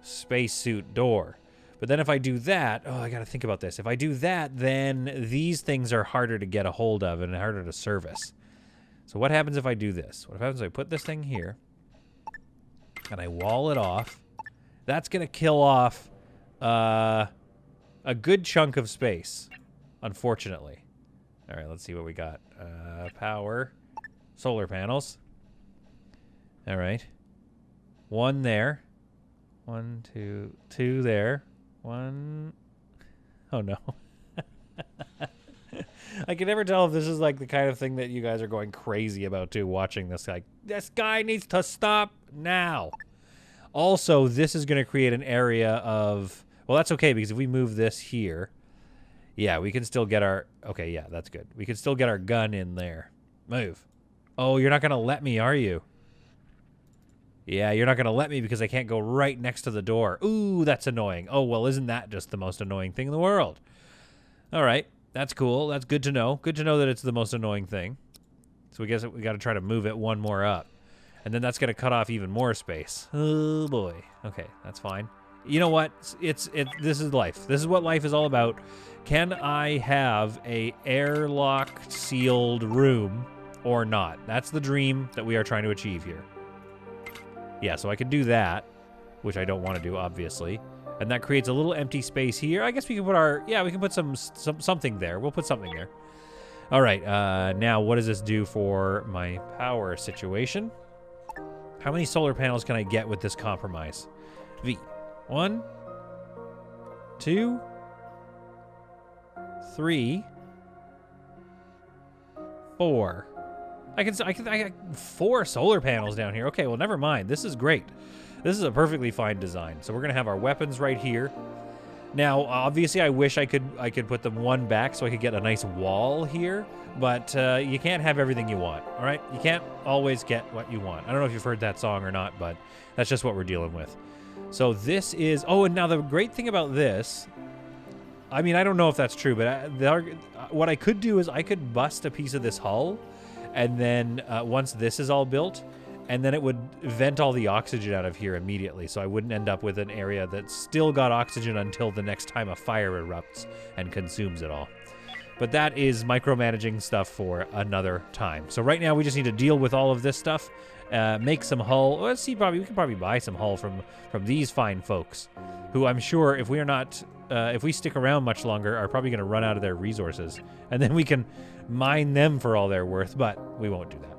spacesuit door. But then if I do that, oh, I got to think about this. If I do that, then these things are harder to get a hold of and harder to service. So what happens if I do this? What happens if I put this thing here and I wall it off? That's going to kill off a good chunk of space, unfortunately. All right, let's see what we got. Power, solar panels. All right. 1 there. 1, 2, 2 there. 1. Oh, no. I can never tell if this is like the kind of thing that you guys are going crazy about, too, watching this. Like, this guy needs to stop now. Also, this is going to create an area of... Well, that's okay, because if we move this here... Yeah, we can still get our... Okay, yeah, that's good. We can still get our gun in there. Move. Oh, you're not going to let me, are you? Yeah, you're not going to let me because I can't go right next to the door. Ooh, that's annoying. Oh, well, isn't that just the most annoying thing in the world? All right, that's cool. That's good to know. Good to know that it's the most annoying thing. So we guess we got to try to move it 1 more up. And then that's going to cut off even more space. Oh, boy. Okay, that's fine. You know what? This is life. This is what life is all about. Can I have a airlock sealed room or not? That's the dream that we are trying to achieve here. Yeah, so I can do that, which I don't want to do, obviously. And that creates a little empty space here. I guess we can put our... Yeah, we can put something there. We'll put something there. All right, now what does this do for my power situation? How many solar panels can I get with this compromise? V. 1, 2, 3, 4. I got 4 solar panels down here. Okay, well, never mind. This is great. This is a perfectly fine design. So we're gonna have our weapons right here. Now, obviously, I wish I could put them 1 back so I could get a nice wall here. But you can't have everything you want. All right, you can't always get what you want. I don't know if you've heard that song or not, but that's just what we're dealing with. So this is... Oh, and now the great thing about this... I mean, I don't know if that's true, but what I could do is I could bust a piece of this hull, and then once this is all built, and then it would vent all the oxygen out of here immediately, so I wouldn't end up with an area that's still got oxygen until the next time a fire erupts and consumes it all. But that is micromanaging stuff for another time. So right now we just need to deal with all of this stuff, make some hull. Let's see, we can probably buy some hull from these fine folks, who I'm sure if we are not, if we stick around much longer, are probably going to run out of their resources, and then we can mine them for all they're worth. But we won't do that.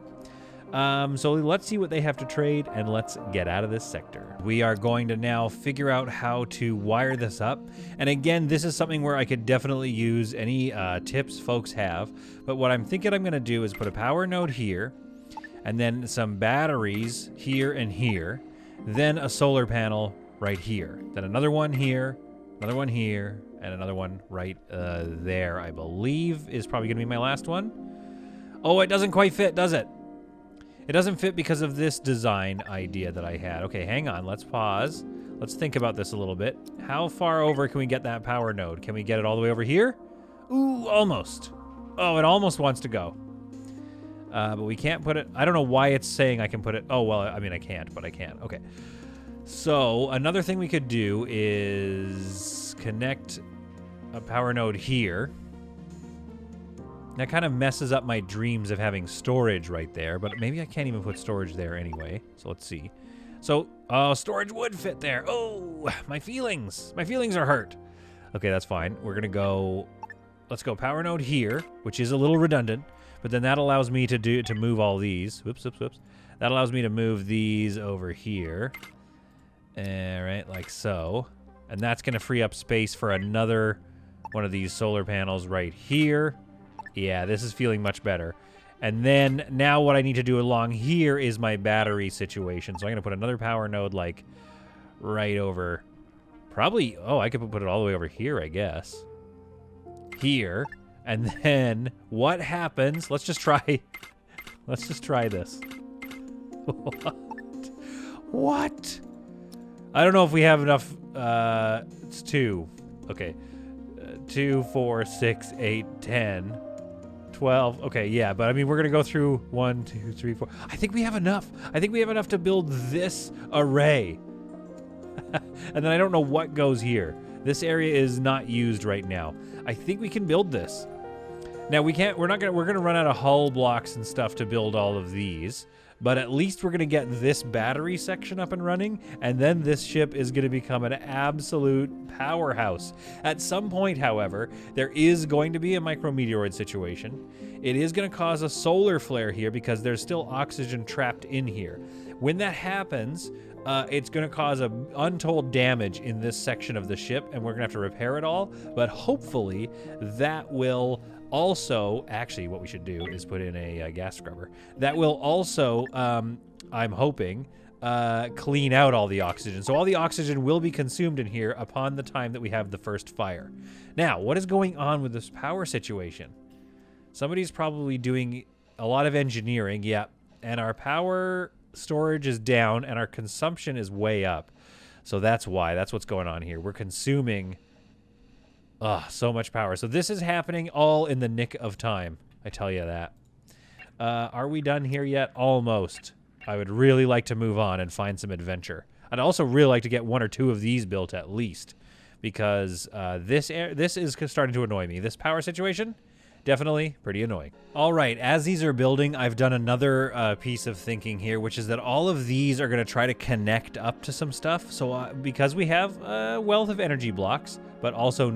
So let's see what they have to trade, and let's get out of this sector. We are going to now figure out how to wire this up. And again, this is something where I could definitely use any tips folks have. But what I'm thinking I'm going to do is put a power node here, and then some batteries here and here, then a solar panel right here, then another one here, another one here, and another one right there, I believe is probably going to be my last one. Oh, it doesn't quite fit, does it? It doesn't fit because of this design idea that I had. Okay, hang on. Let's pause. Let's think about this a little bit. How far over can we get that power node? Can we get it all the way over here? Ooh, almost. Oh, it almost wants to go. But we can't put it... I don't know why it's saying I can put it... Oh, well, I mean, I can't, but I can. Okay. So, another thing we could do is connect a power node here. That kind of messes up my dreams of having storage right there, but maybe I can't even put storage there anyway. So let's see. So, storage would fit there. Oh, my feelings. My feelings are hurt. Okay, that's fine. We're going to go... Let's go power node here, which is a little redundant, but then that allows me to move all these. Whoops, whoops, whoops. That allows me to move these over here. All right, like so. And that's going to free up space for another one of these solar panels right here. Yeah, this is feeling much better. And then now what I need to do along here is my battery situation. So I'm going to put another power node like right over, probably, oh, I could put it all the way over here, I guess. Here. And then what happens? Let's just try this. What? I don't know if we have enough. It's 2. Okay. 2, 4, 6, 8, 10, 12. Okay, yeah, but I mean, we're going to go through 1, 2, 3, 4. I think we have enough. I think we have enough to build this array. And then I don't know what goes here. This area is not used right now. I think we can build this. Now we're going to run out of hull blocks and stuff to build all of these, but at least we're going to get this battery section up and running, and then this ship is going to become an absolute powerhouse. At some point, however, there is going to be a micrometeoroid situation. It is going to cause a solar flare here because there's still oxygen trapped in here. When that happens, it's going to cause untold damage in this section of the ship, and we're going to have to repair it all, but hopefully that will also, actually what we should do is put in a gas scrubber. That will also, I'm hoping, clean out all the oxygen. So all the oxygen will be consumed in here upon the time that we have the first fire. Now, what is going on with this power situation? Somebody's probably doing a lot of engineering, yeah, and our power storage is down and our consumption is way up. So that's why. That's what's going on here. We're consuming so much power. So this is happening all in the nick of time. I tell you that. Are we done here yet? Almost. I would really like to move on and find some adventure. I'd also really like to get 1 or 2 of these built at least, because this is starting to annoy me. This power situation, definitely pretty annoying. All right, as these are building, I've done another piece of thinking here, which is that all of these are going to try to connect up to some stuff. So because we have a wealth of energy blocks, but also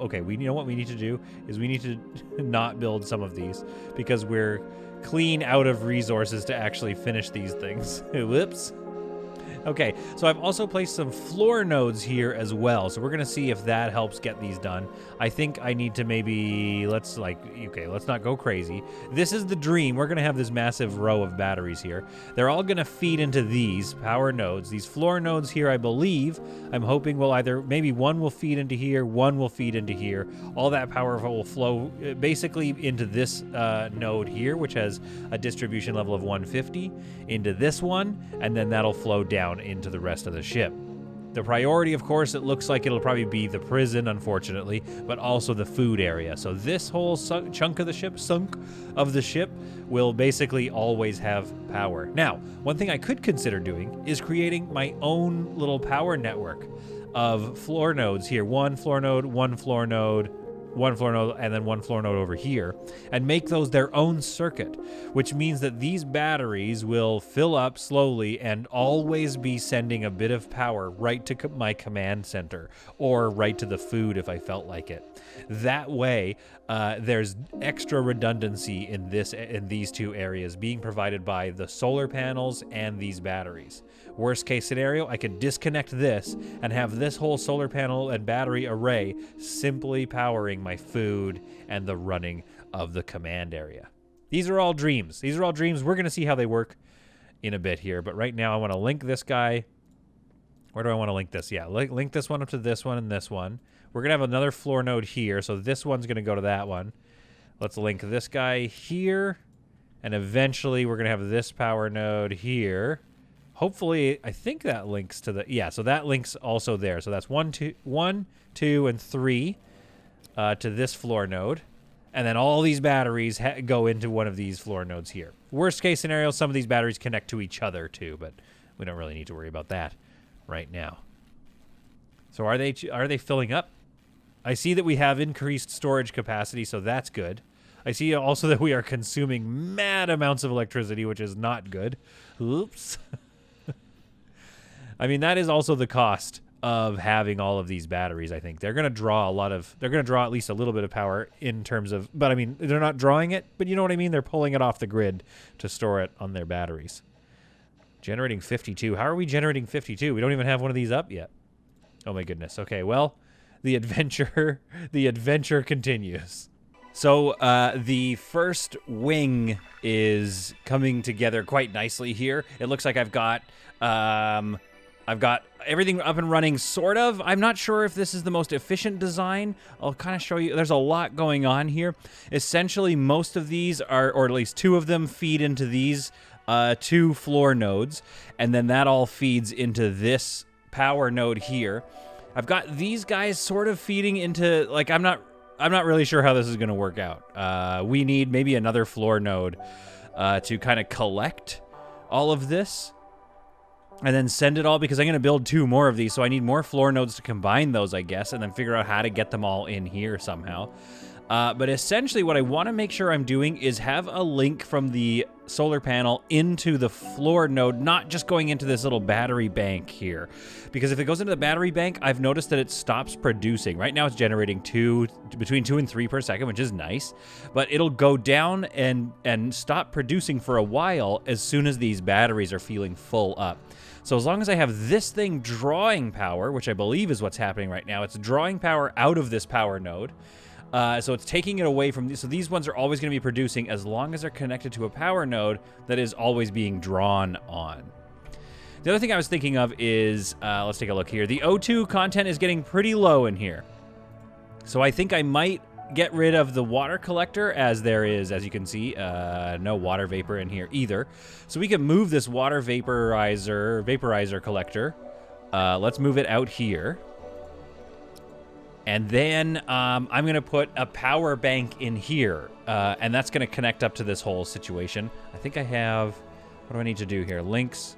okay, you know what we need to do is we need to not build some of these because we're clean out of resources to actually finish these things. Whoops. Okay, so I've also placed some floor nodes here as well, so we're going to see if that helps get these done. I think I need to maybe, let's not go crazy. This is the dream. We're going to have this massive row of batteries here. They're all going to feed into these power nodes. These floor nodes here, I believe, I'm hoping will either, maybe one will feed into here, one will feed into here. All that power will flow basically into this node here, which has a distribution level of 150, into this one, and then that'll flow down into the rest of the ship. The priority, of course, it looks like it'll probably be the prison, unfortunately, but also the food area. So this whole chunk of the ship, will basically always have power. Now, one thing I could consider doing is creating my own little power network of floor nodes here. One floor node, one floor node, one floor node, and then one floor node over here, and make those their own circuit, which means that these batteries will fill up slowly and always be sending a bit of power right to my command center or right to the food if I felt like it. That way, there's extra redundancy in these two areas being provided by the solar panels and these batteries. Worst case scenario, I could disconnect this and have this whole solar panel and battery array simply powering my food and the running of the command area. These are all dreams. These are all dreams. We're going to see how they work in a bit here. But right now, I want to link this guy. Where do I want to link this? Yeah, link this one up to this one and this one. We're going to have another floor node here. So this one's going to go to that one. Let's link this guy here. And eventually, we're going to have this power node here. Hopefully, I think that links to the... Yeah, so that links also there. So that's 1, 2, and 3 to this floor node. And then all these batteries go into one of these floor nodes here. Worst case scenario, some of these batteries connect to each other too, but we don't really need to worry about that right now. So are they filling up? I see that we have increased storage capacity, so that's good. I see also that we are consuming mad amounts of electricity, which is not good. Oops. I mean, that is also the cost of having all of these batteries, I think. They're going to draw at least a little bit of power in terms of, but I mean, they're not drawing it, but you know what I mean? They're pulling it off the grid to store it on their batteries. Generating 52. How are we generating 52? We don't even have one of these up yet. Oh my goodness. Okay, well, the adventure continues. So the first wing is coming together quite nicely here. It looks like I've got everything up and running, sort of. I'm not sure if this is the most efficient design. I'll kind of show you. There's a lot going on here. Essentially, most of these are, or at least 2 of them, feed into these 2 floor nodes, and then that all feeds into this power node here. I've got these guys sort of feeding into, like, I'm not really sure how this is going to work out. We need maybe another floor node to kind of collect all of this and then send it all, because I'm going to build 2 more of these, so I need more floor nodes to combine those, I guess, and then figure out how to get them all in here somehow. But essentially what I want to make sure I'm doing is have a link from the solar panel into the floor node, not just going into this little battery bank here. Because if it goes into the battery bank, I've noticed that it stops producing. Right now it's generating between 2 and 3 per second, which is nice. But it'll go down and stop producing for a while as soon as these batteries are feeling full up. So as long as I have this thing drawing power, which I believe is what's happening right now, it's drawing power out of this power node. So it's taking it away from these. So these ones are always going to be producing as long as they're connected to a power node that is always being drawn on. The other thing I was thinking of is, let's take a look here. The O2 content is getting pretty low in here. So I think I might get rid of the water collector, as there is, as you can see, no water vapor in here either. So we can move this water vaporizer collector. Let's move it out here. And then I'm going to put a power bank in here, and that's going to connect up to this whole situation. I think I have, what do I need to do here? Links.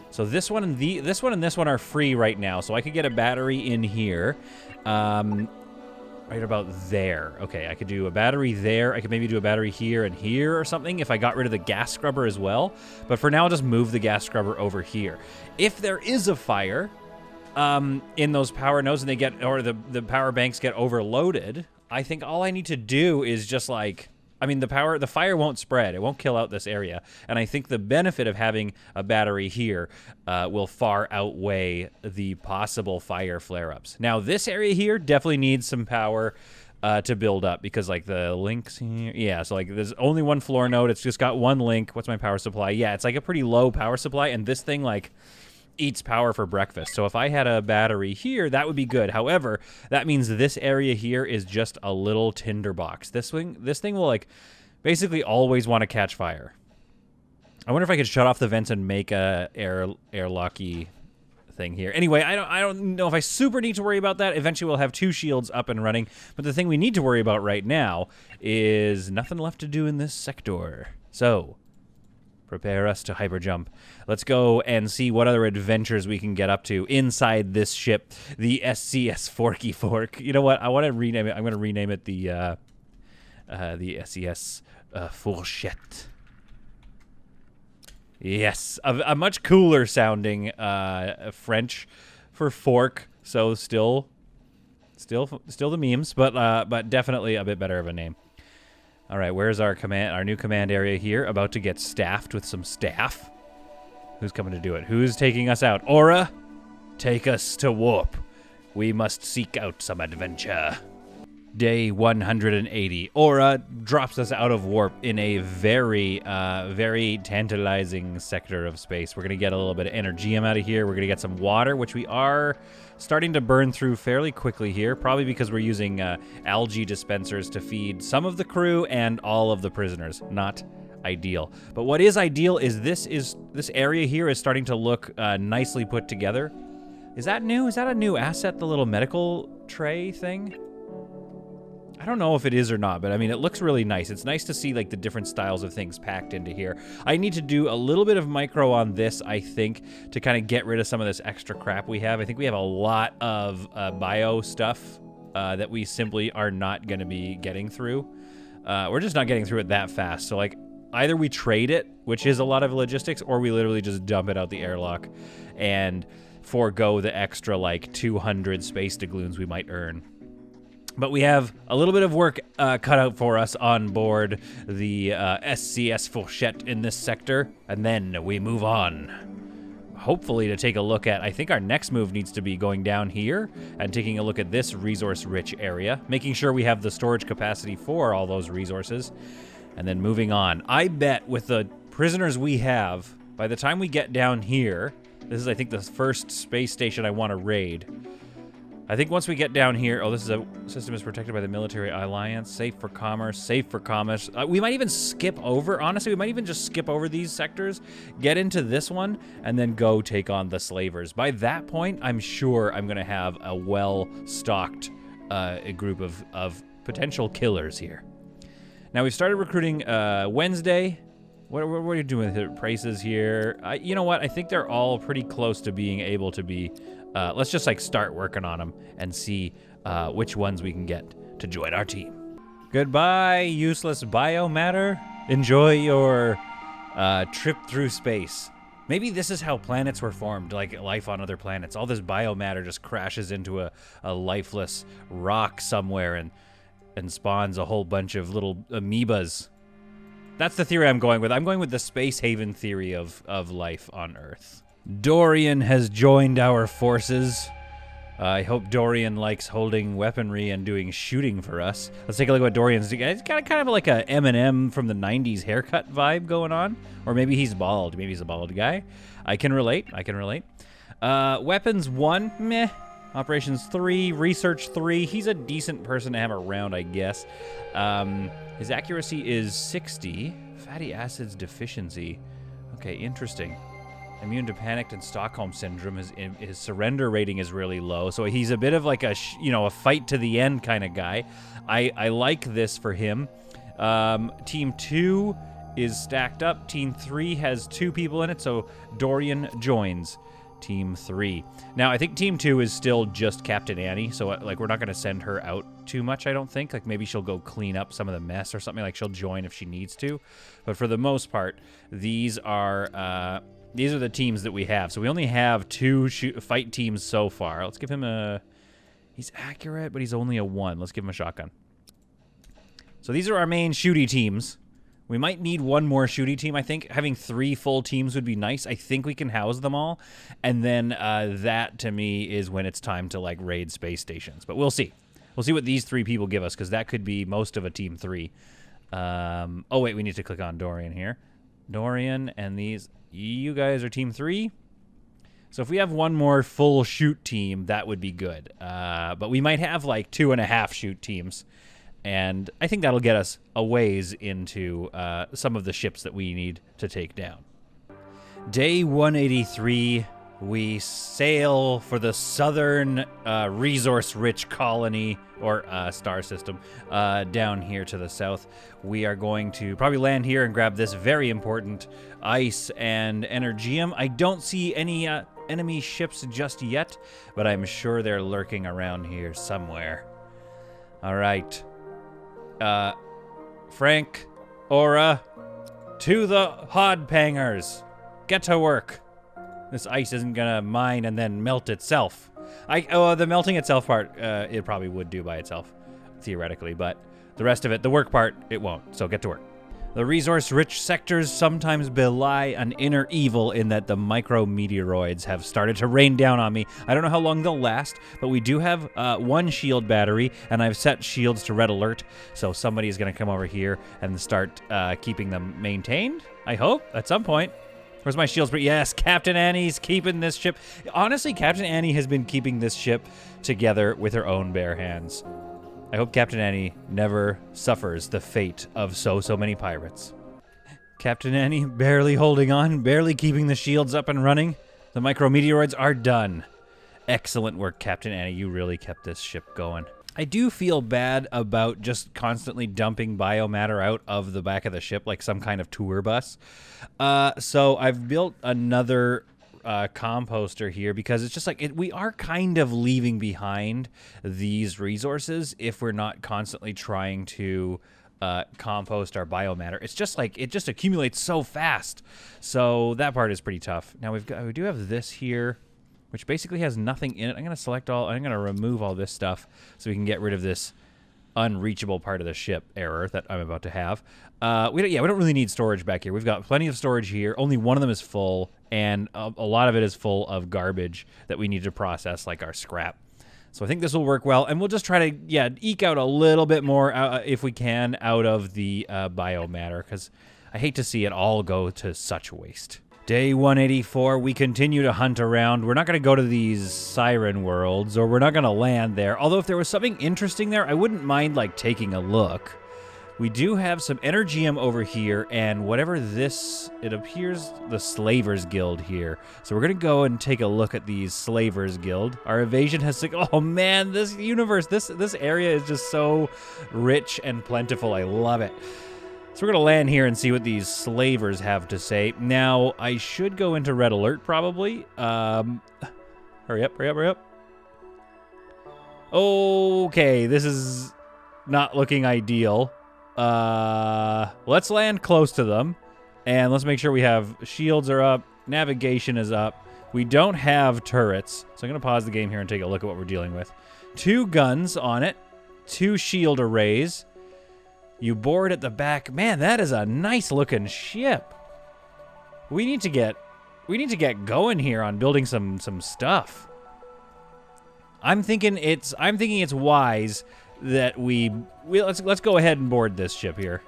So this one and this one are free right now, so I could get a battery in here. Right about there. Okay, I could do a battery there. I could maybe do a battery here and here or something if I got rid of the gas scrubber as well. But for now, I'll just move the gas scrubber over here. If there is a fire in those power nodes and they get, or the power banks get overloaded, I think all I need to do is just like, I mean, the fire won't spread. It won't kill out this area. And I think the benefit of having a battery here will far outweigh the possible fire flare-ups. Now, this area here definitely needs some power to build up, because like the links here, yeah, so like there's only 1 floor node. It's just got 1 link. What's my power supply? Yeah, it's like a pretty low power supply, and this thing like eats power for breakfast. So if I had a battery here, that would be good. However, that means this area here is just a little tinderbox. This thing will like basically always want to catch fire. I wonder if I could shut off the vents and make a airlocky thing here. Anyway, I don't know if I super need to worry about that. Eventually we'll have 2 shields up and running. But the thing we need to worry about right now is nothing left to do in this sector. So prepare us to hyperjump. Let's go and see what other adventures we can get up to inside this ship, the SCS Forky Fork. You know what? I want to rename it. I'm going to rename it the SCS Fourchette. Yes, a much cooler sounding French for fork. So still the memes, but definitely a bit better of a name. All right, where's our new command area here? About to get staffed with some staff. Who's coming to do it? Who's taking us out? Aura, take us to warp. We must seek out some adventure. Day 180. Aura drops us out of warp in a very tantalizing sector of space. We're going to get a little bit of energium out of here. We're going to get some water, which we are starting to burn through fairly quickly here, probably because we're using algae dispensers to feed some of the crew and all of the prisoners. Not ideal. But what is ideal is this area here is starting to look nicely put together. Is that new? Is that a new asset, the little medical tray thing? I don't know if it is or not, but I mean, it looks really nice. It's nice to see like the different styles of things packed into here. I need to do a little bit of micro on this, I think, to kind of get rid of some of this extra crap we have. I think we have a lot of bio stuff that we simply are not going to be getting through. We're just not getting through it that fast. So like either we trade it, which is a lot of logistics, or we literally just dump it out the airlock and forego the extra like 200 space doubloons we might earn. But we have a little bit of work cut out for us on board the SCS Fourchette in this sector, and then we move on. hopefully to take a look at. I think our next move needs to be going down here and taking a look at this resource-rich area, making sure we have the storage capacity for all those resources, and then moving on. I bet with the prisoners we have, by the time we get down here, this is, I think, the first space station I want to raid. I think once we get down here, this is a system is protected by the military alliance, safe for commerce, safe for commerce. We might even skip over, honestly, we might even just skip over these sectors, get into this one, and then go take on the slavers. By that point, I'm sure I'm going to have a well-stocked group of potential killers here. Now, we've started recruiting Wednesday. What are you doing with the prices here? You know what? I think they're all pretty close to being able to be... let's just like start working on them and see which ones we can get to join our team. Goodbye, useless biomatter. Enjoy your trip through space. Maybe this is how planets were formed, like life on other planets. All this biomatter just crashes into a lifeless rock somewhere and spawns a whole bunch of little amoebas. That's the theory I'm going with. I'm going with the space haven theory of life on Earth. Dorian has joined our forces. I hope Dorian likes holding weaponry and doing shooting for us. Let's take a look at what Dorian's doing. He's got kind of like a Eminem from the 90s haircut vibe going on. Or maybe he's bald. Maybe he's a bald guy. I can relate. Weapons 1, meh. Operations 3, research 3. He's a decent person to have around, I guess. His accuracy is 60. Fatty acids deficiency. Okay, interesting. Immune to panic and Stockholm syndrome. His surrender rating is really low, so he's a bit of like a fight to the end kind of guy. I like this for him. Team 2 is stacked up. Team 3 has 2 people in it, so Dorian joins Team 3. Now, I think Team 2 is still just Captain Annie, so like we're not going to send her out too much, I don't think. Like maybe she'll go clean up some of the mess or something. Like she'll join if she needs to. But for the most part, these are the teams that we have. So we only have 2 fight teams so far. Let's give him a... He's accurate, but he's only a 1. Let's give him a shotgun. So these are our main shooty teams. We might need 1 more shooty team. I think having 3 full teams would be nice. I think we can house them all. And then that, to me, is when it's time to, like, raid space stations. But we'll see. We'll see what these 3 people give us, because that could be most of a Team 3. Oh, wait, we need to click on Dorian here. Dorian and these... You guys are Team 3. So if we have 1 more full shoot team, that would be good. But we might have, like, 2.5 shoot teams. And I think that'll get us a ways into some of the ships that we need to take down. Day 183, we sail for the southern resource-rich colony or star system down here to the south. We are going to probably land here and grab this very important ice and energium. I don't see any enemy ships just yet, but I'm sure they're lurking around here somewhere. All right. Frank, Aura, to the Hodpangers. Get to work. This ice isn't gonna mine and then melt itself. The melting itself part, it probably would do by itself, theoretically, but the rest of it, the work part, it won't, so get to work. The resource-rich sectors sometimes belie an inner evil in that the micrometeoroids have started to rain down on me. I don't know how long they'll last, but we do have 1 shield battery, and I've set shields to red alert, so somebody is going to come over here and start keeping them maintained, I hope, at some point. Where's my shields? Yes, Captain Annie's keeping this ship. Honestly, Captain Annie has been keeping this ship together with her own bare hands. I hope Captain Annie never suffers the fate of so many pirates. Captain Annie barely holding on, barely keeping the shields up and running. The micrometeoroids are done. Excellent work, Captain Annie. You really kept this ship going. I do feel bad about just constantly dumping biomatter out of the back of the ship like some kind of tour bus. So I've built another composter here because it's just like we are kind of leaving behind these resources if we're not constantly trying to compost our biomatter. It's just like it just accumulates so fast. So that part is pretty tough. Now we do have this here, which basically has nothing in it. I'm going to remove all this stuff so we can get rid of this unreachable part of the ship error that I'm about to have. We don't really need storage back here. We've got plenty of storage here. Only one of them is full, and a lot of it is full of garbage that we need to process, like our scrap. So I think this will work well, and we'll just try to, eke out a little bit more, if we can, out of the biomatter, because I hate to see it all go to such waste. Day 184, we continue to hunt around. We're not going to go to these siren worlds, or we're not going to land there. Although if there was something interesting there, I wouldn't mind, like, taking a look. We do have some Energium over here, and whatever this, it appears the Slavers Guild here. So we're going to go and take a look at these Slavers Guild. Our evasion has... Oh, man, this universe, this area is just so rich and plentiful. I love it. So we're going to land here and see what these slavers have to say. Now, I should go into red alert, probably. Hurry up, hurry up, hurry up. Okay, this is not looking ideal. Let's land close to them. And let's make sure we have shields are up. Navigation is up. We don't have turrets. So I'm going to pause the game here and take a look at what we're dealing with. 2 guns on it. 2 shield arrays. You board at the back. Man, that is a nice looking ship. We need to get going here on building some stuff. I'm thinking it's wise that let's go ahead and board this ship here.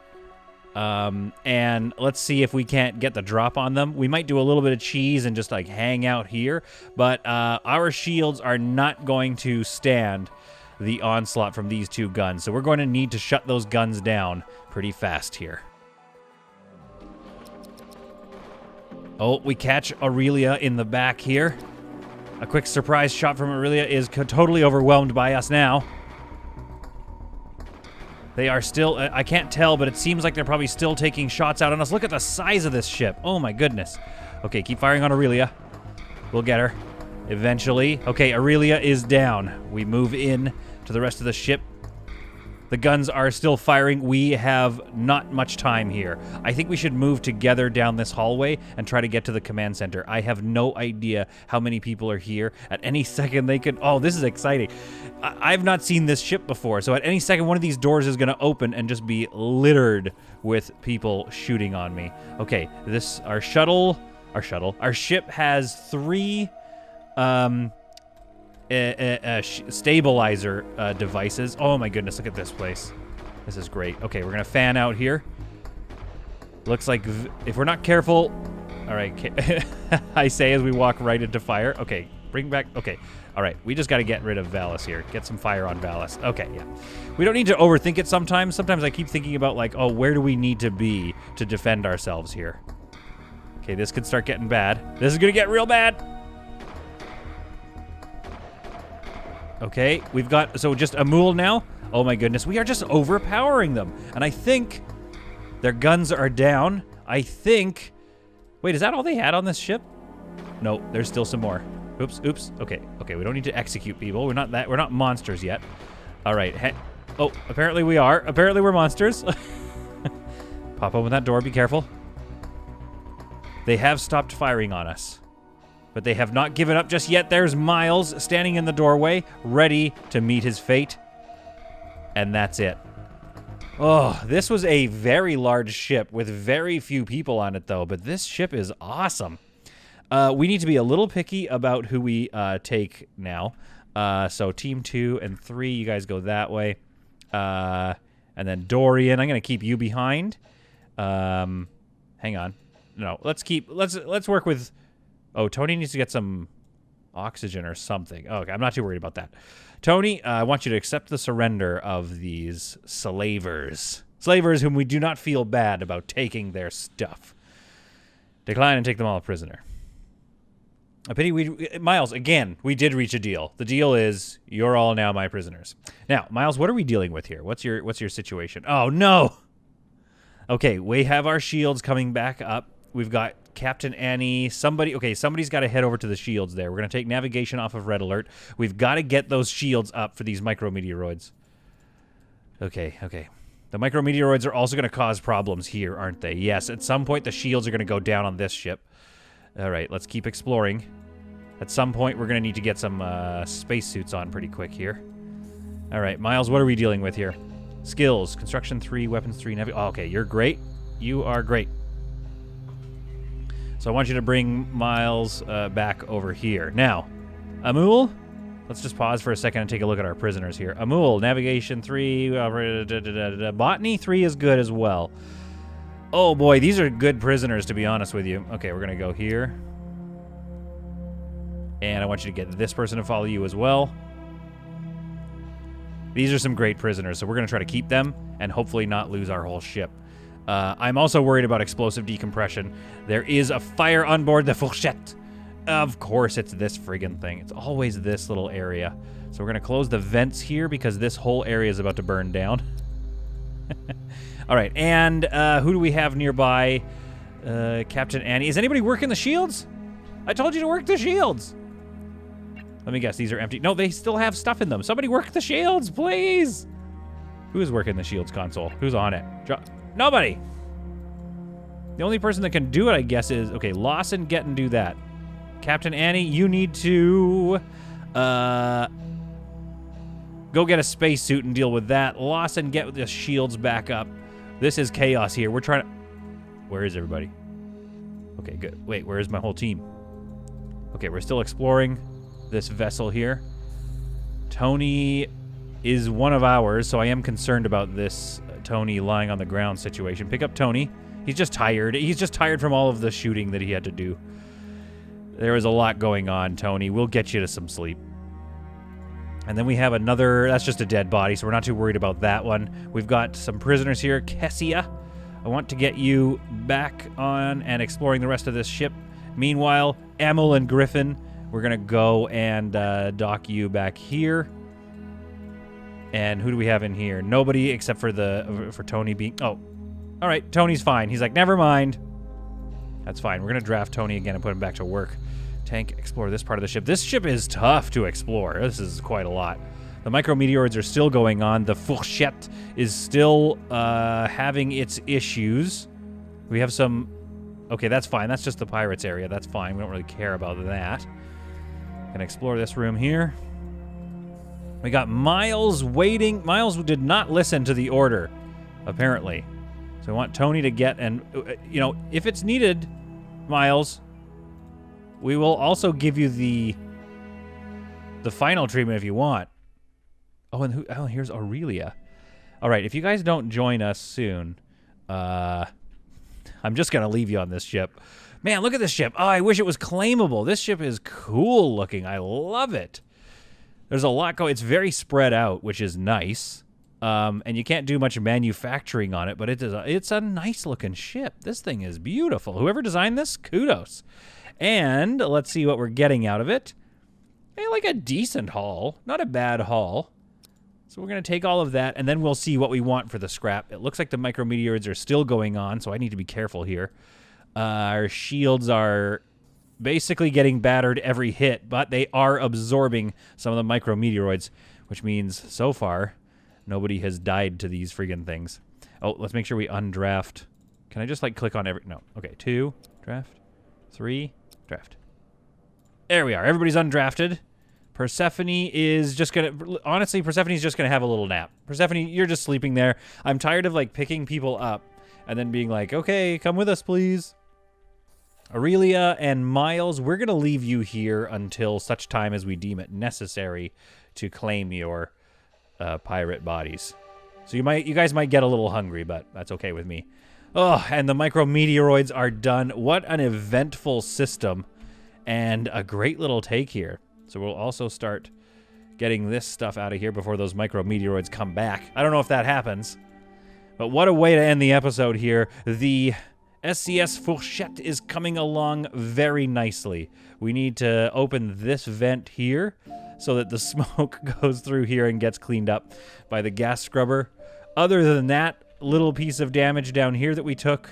And let's see if we can't get the drop on them. We might do a little bit of cheese and just like hang out here, but our shields are not going to stand the onslaught from these 2 guns. So we're going to need to shut those guns down pretty fast here. Oh, we catch Aurelia in the back here. A quick surprise shot from Aurelia is totally overwhelmed by us now. They are still, I can't tell, but it seems like they're probably still taking shots out on us. Look at the size of this ship. Oh my goodness. Okay, keep firing on Aurelia. We'll get her eventually. Okay, Aurelia is down. We move in to the rest of the ship. The guns are still firing. We have not much time here. I think we should move together down this hallway and try to get to the command center. I have no idea how many people are here. At any second they could... Oh, this is exciting. I've not seen this ship before, so at any second one of these doors is going to open and just be littered with people shooting on me. Okay, our ship has 3 stabilizer devices. Oh my goodness, look at this place. This is great. Okay, we're gonna fan out here. Looks like if we're not careful... All right, I say as we walk right into fire. Okay, bring back... Okay, all right, we just gotta get rid of Valis here. Get some fire on Valis. Okay, yeah. We don't need to overthink it sometimes. Sometimes I keep thinking about like, oh, where do we need to be to defend ourselves here? Okay, this could start getting bad. This is gonna get real bad. Okay, we've got, so just a mule now. Oh my goodness, we are just overpowering them. And I think their guns are down. I think, wait, is that all they had on this ship? No, there's still some more. Oops, oops. Okay, we don't need to execute people. We're not monsters yet. All right, oh, apparently we are. Apparently we're monsters. Pop open that door, be careful. They have stopped firing on us. But they have not given up just yet. There's Miles standing in the doorway, ready to meet his fate. And that's it. Oh, this was a very large ship with very few people on it, though. But this ship is awesome. We need to be a little picky about who we take now. So Team 2 and 3, you guys go that way. And then Dorian, I'm going to keep you behind. Hang on. No, let's work with... Oh, Tony needs to get some oxygen or something. Oh, okay, I'm not too worried about that. Tony, I want you to accept the surrender of these slavers. Slavers whom we do not feel bad about taking their stuff. Decline and take them all prisoner. A pity Miles, again, we did reach a deal. The deal is you're all now my prisoners. Now, Miles, what are we dealing with here? What's your situation? Oh, no! Okay, we have our shields coming back up. We've got Captain Annie, somebody's got to head over to the shields there. We're going to take navigation off of red alert. We've got to get those shields up for these micrometeoroids. Okay. The micrometeoroids are also going to cause problems here, aren't they? Yes, at some point the shields are going to go down on this ship. All right, let's keep exploring. At some point we're going to need to get some spacesuits on pretty quick here. All right, Miles, what are we dealing with here? Skills. Construction 3, weapons 3, oh, okay, you're great. You are great. So I want you to bring Miles back over here. Now, Amul, let's just pause for a second and take a look at our prisoners here. Amul, navigation 3, botany 3 is good as well. Oh boy, these are good prisoners, to be honest with you. Okay, we're going to go here. And I want you to get this person to follow you as well. These are some great prisoners, so we're going to try to keep them and hopefully not lose our whole ship. I'm also worried about explosive decompression. There is a fire on board the Fourchette. Of course, it's this friggin' thing. It's always this little area. So we're going to close the vents here because this whole area is about to burn down. All right, and who do we have nearby? Captain Annie. Is anybody working the shields? I told you to work the shields. Let me guess, these are empty. No, they still have stuff in them. Somebody work the shields, please. Who is working the shields console? Who's on it? Nobody. The only person that can do it, I guess, is... Okay, Lawson, get and do that. Captain Annie, you need to... go get a spacesuit and deal with that. Lawson, get the shields back up. This is chaos here. We're trying to... Where is everybody? Okay, good. Wait, where is my whole team? Okay, we're still exploring this vessel here. Tony is one of ours, so I am concerned about this Tony lying on the ground situation. Pick up Tony. He's just tired. He's just tired from all of the shooting that he had to do. There is a lot going on, Tony. We'll get you to some sleep. And then we have another... That's just a dead body, so we're not too worried about that one. We've got some prisoners here. Kessia, I want to get you back on and exploring the rest of this ship. Meanwhile, Emil and Griffin, we're going to go and dock you back here. And who do we have in here? Nobody except for Tony being... Oh, all right, Tony's fine. He's like, never mind. That's fine. We're going to draft Tony again and put him back to work. Tank, explore this part of the ship. This ship is tough to explore. This is quite a lot. The micrometeoroids are still going on. The Fourchette is still having its issues. We have some... Okay, that's fine. That's just the pirates area. That's fine. We don't really care about that. Gonna explore this room here. We got Miles waiting. Miles did not listen to the order, apparently. So I want Tony to get, and, you know, if it's needed, Miles, we will also give you the final treatment if you want. Oh, and here's Aurelia. All right, if you guys don't join us soon, I'm just going to leave you on this ship. Man, look at this ship. Oh, I wish it was claimable. This ship is cool looking. I love it. There's a lot going. It's very spread out, which is nice. And you can't do much manufacturing on it, but it's a nice looking ship. This thing is beautiful. Whoever designed this, kudos. And let's see what we're getting out of it. Hey, like a decent haul. Not a bad haul. So we're going to take all of that, and then we'll see what we want for the scrap. It looks like the micrometeoroids are still going on, so I need to be careful here. Our shields are basically getting battered every hit, but they are absorbing some of the micrometeoroids, which means, so far, nobody has died to these friggin' things. Oh, let's make sure we undraft. Can I just, like, click on every... No. Okay, 2, draft. 3, draft. There we are. Everybody's undrafted. Persephone is just gonna... Honestly, Persephone's just gonna have a little nap. Persephone, you're just sleeping there. I'm tired of, like, picking people up and then being like, okay, come with us, please. Aurelia and Miles, we're gonna leave you here until such time as we deem it necessary to claim your pirate bodies. So you guys might get a little hungry, but that's okay with me. Oh, and the micrometeoroids are done. What an eventful system and a great little take here. So we'll also start getting this stuff out of here before those micrometeoroids come back. I don't know if that happens, but what a way to end the episode here. The SCS Fourchette is coming along very nicely. We need to open this vent here so that the smoke goes through here and gets cleaned up by the gas scrubber. Other than that little piece of damage down here that we took,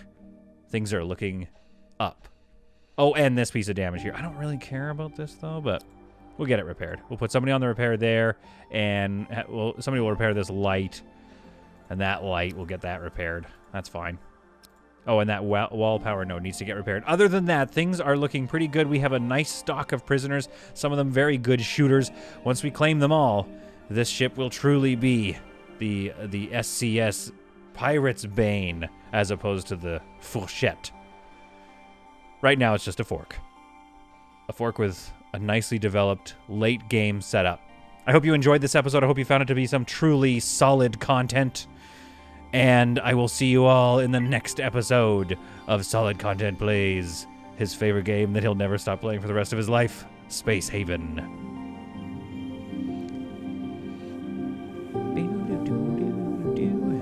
things are looking up. Oh, and this piece of damage here. I don't really care about this, though, but we'll get it repaired. We'll put somebody on the repair there, and somebody will repair this light, and that light, we'll get that repaired. That's fine. Oh, and that wall power node needs to get repaired. Other than that, things are looking pretty good. We have a nice stock of prisoners, some of them very good shooters. Once we claim them all, this ship will truly be the SCS Pirate's Bane as opposed to the Fourchette. Right now, it's just a fork. A fork with a nicely developed late game setup. I hope you enjoyed this episode. I hope you found it to be some truly solid content. And I will see you all in the next episode of Solid Content Plays his favorite game that he'll never stop playing for the rest of his life, Space Haven.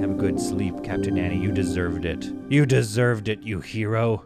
Have a good sleep, Captain Annie. You deserved it. You deserved it, you hero.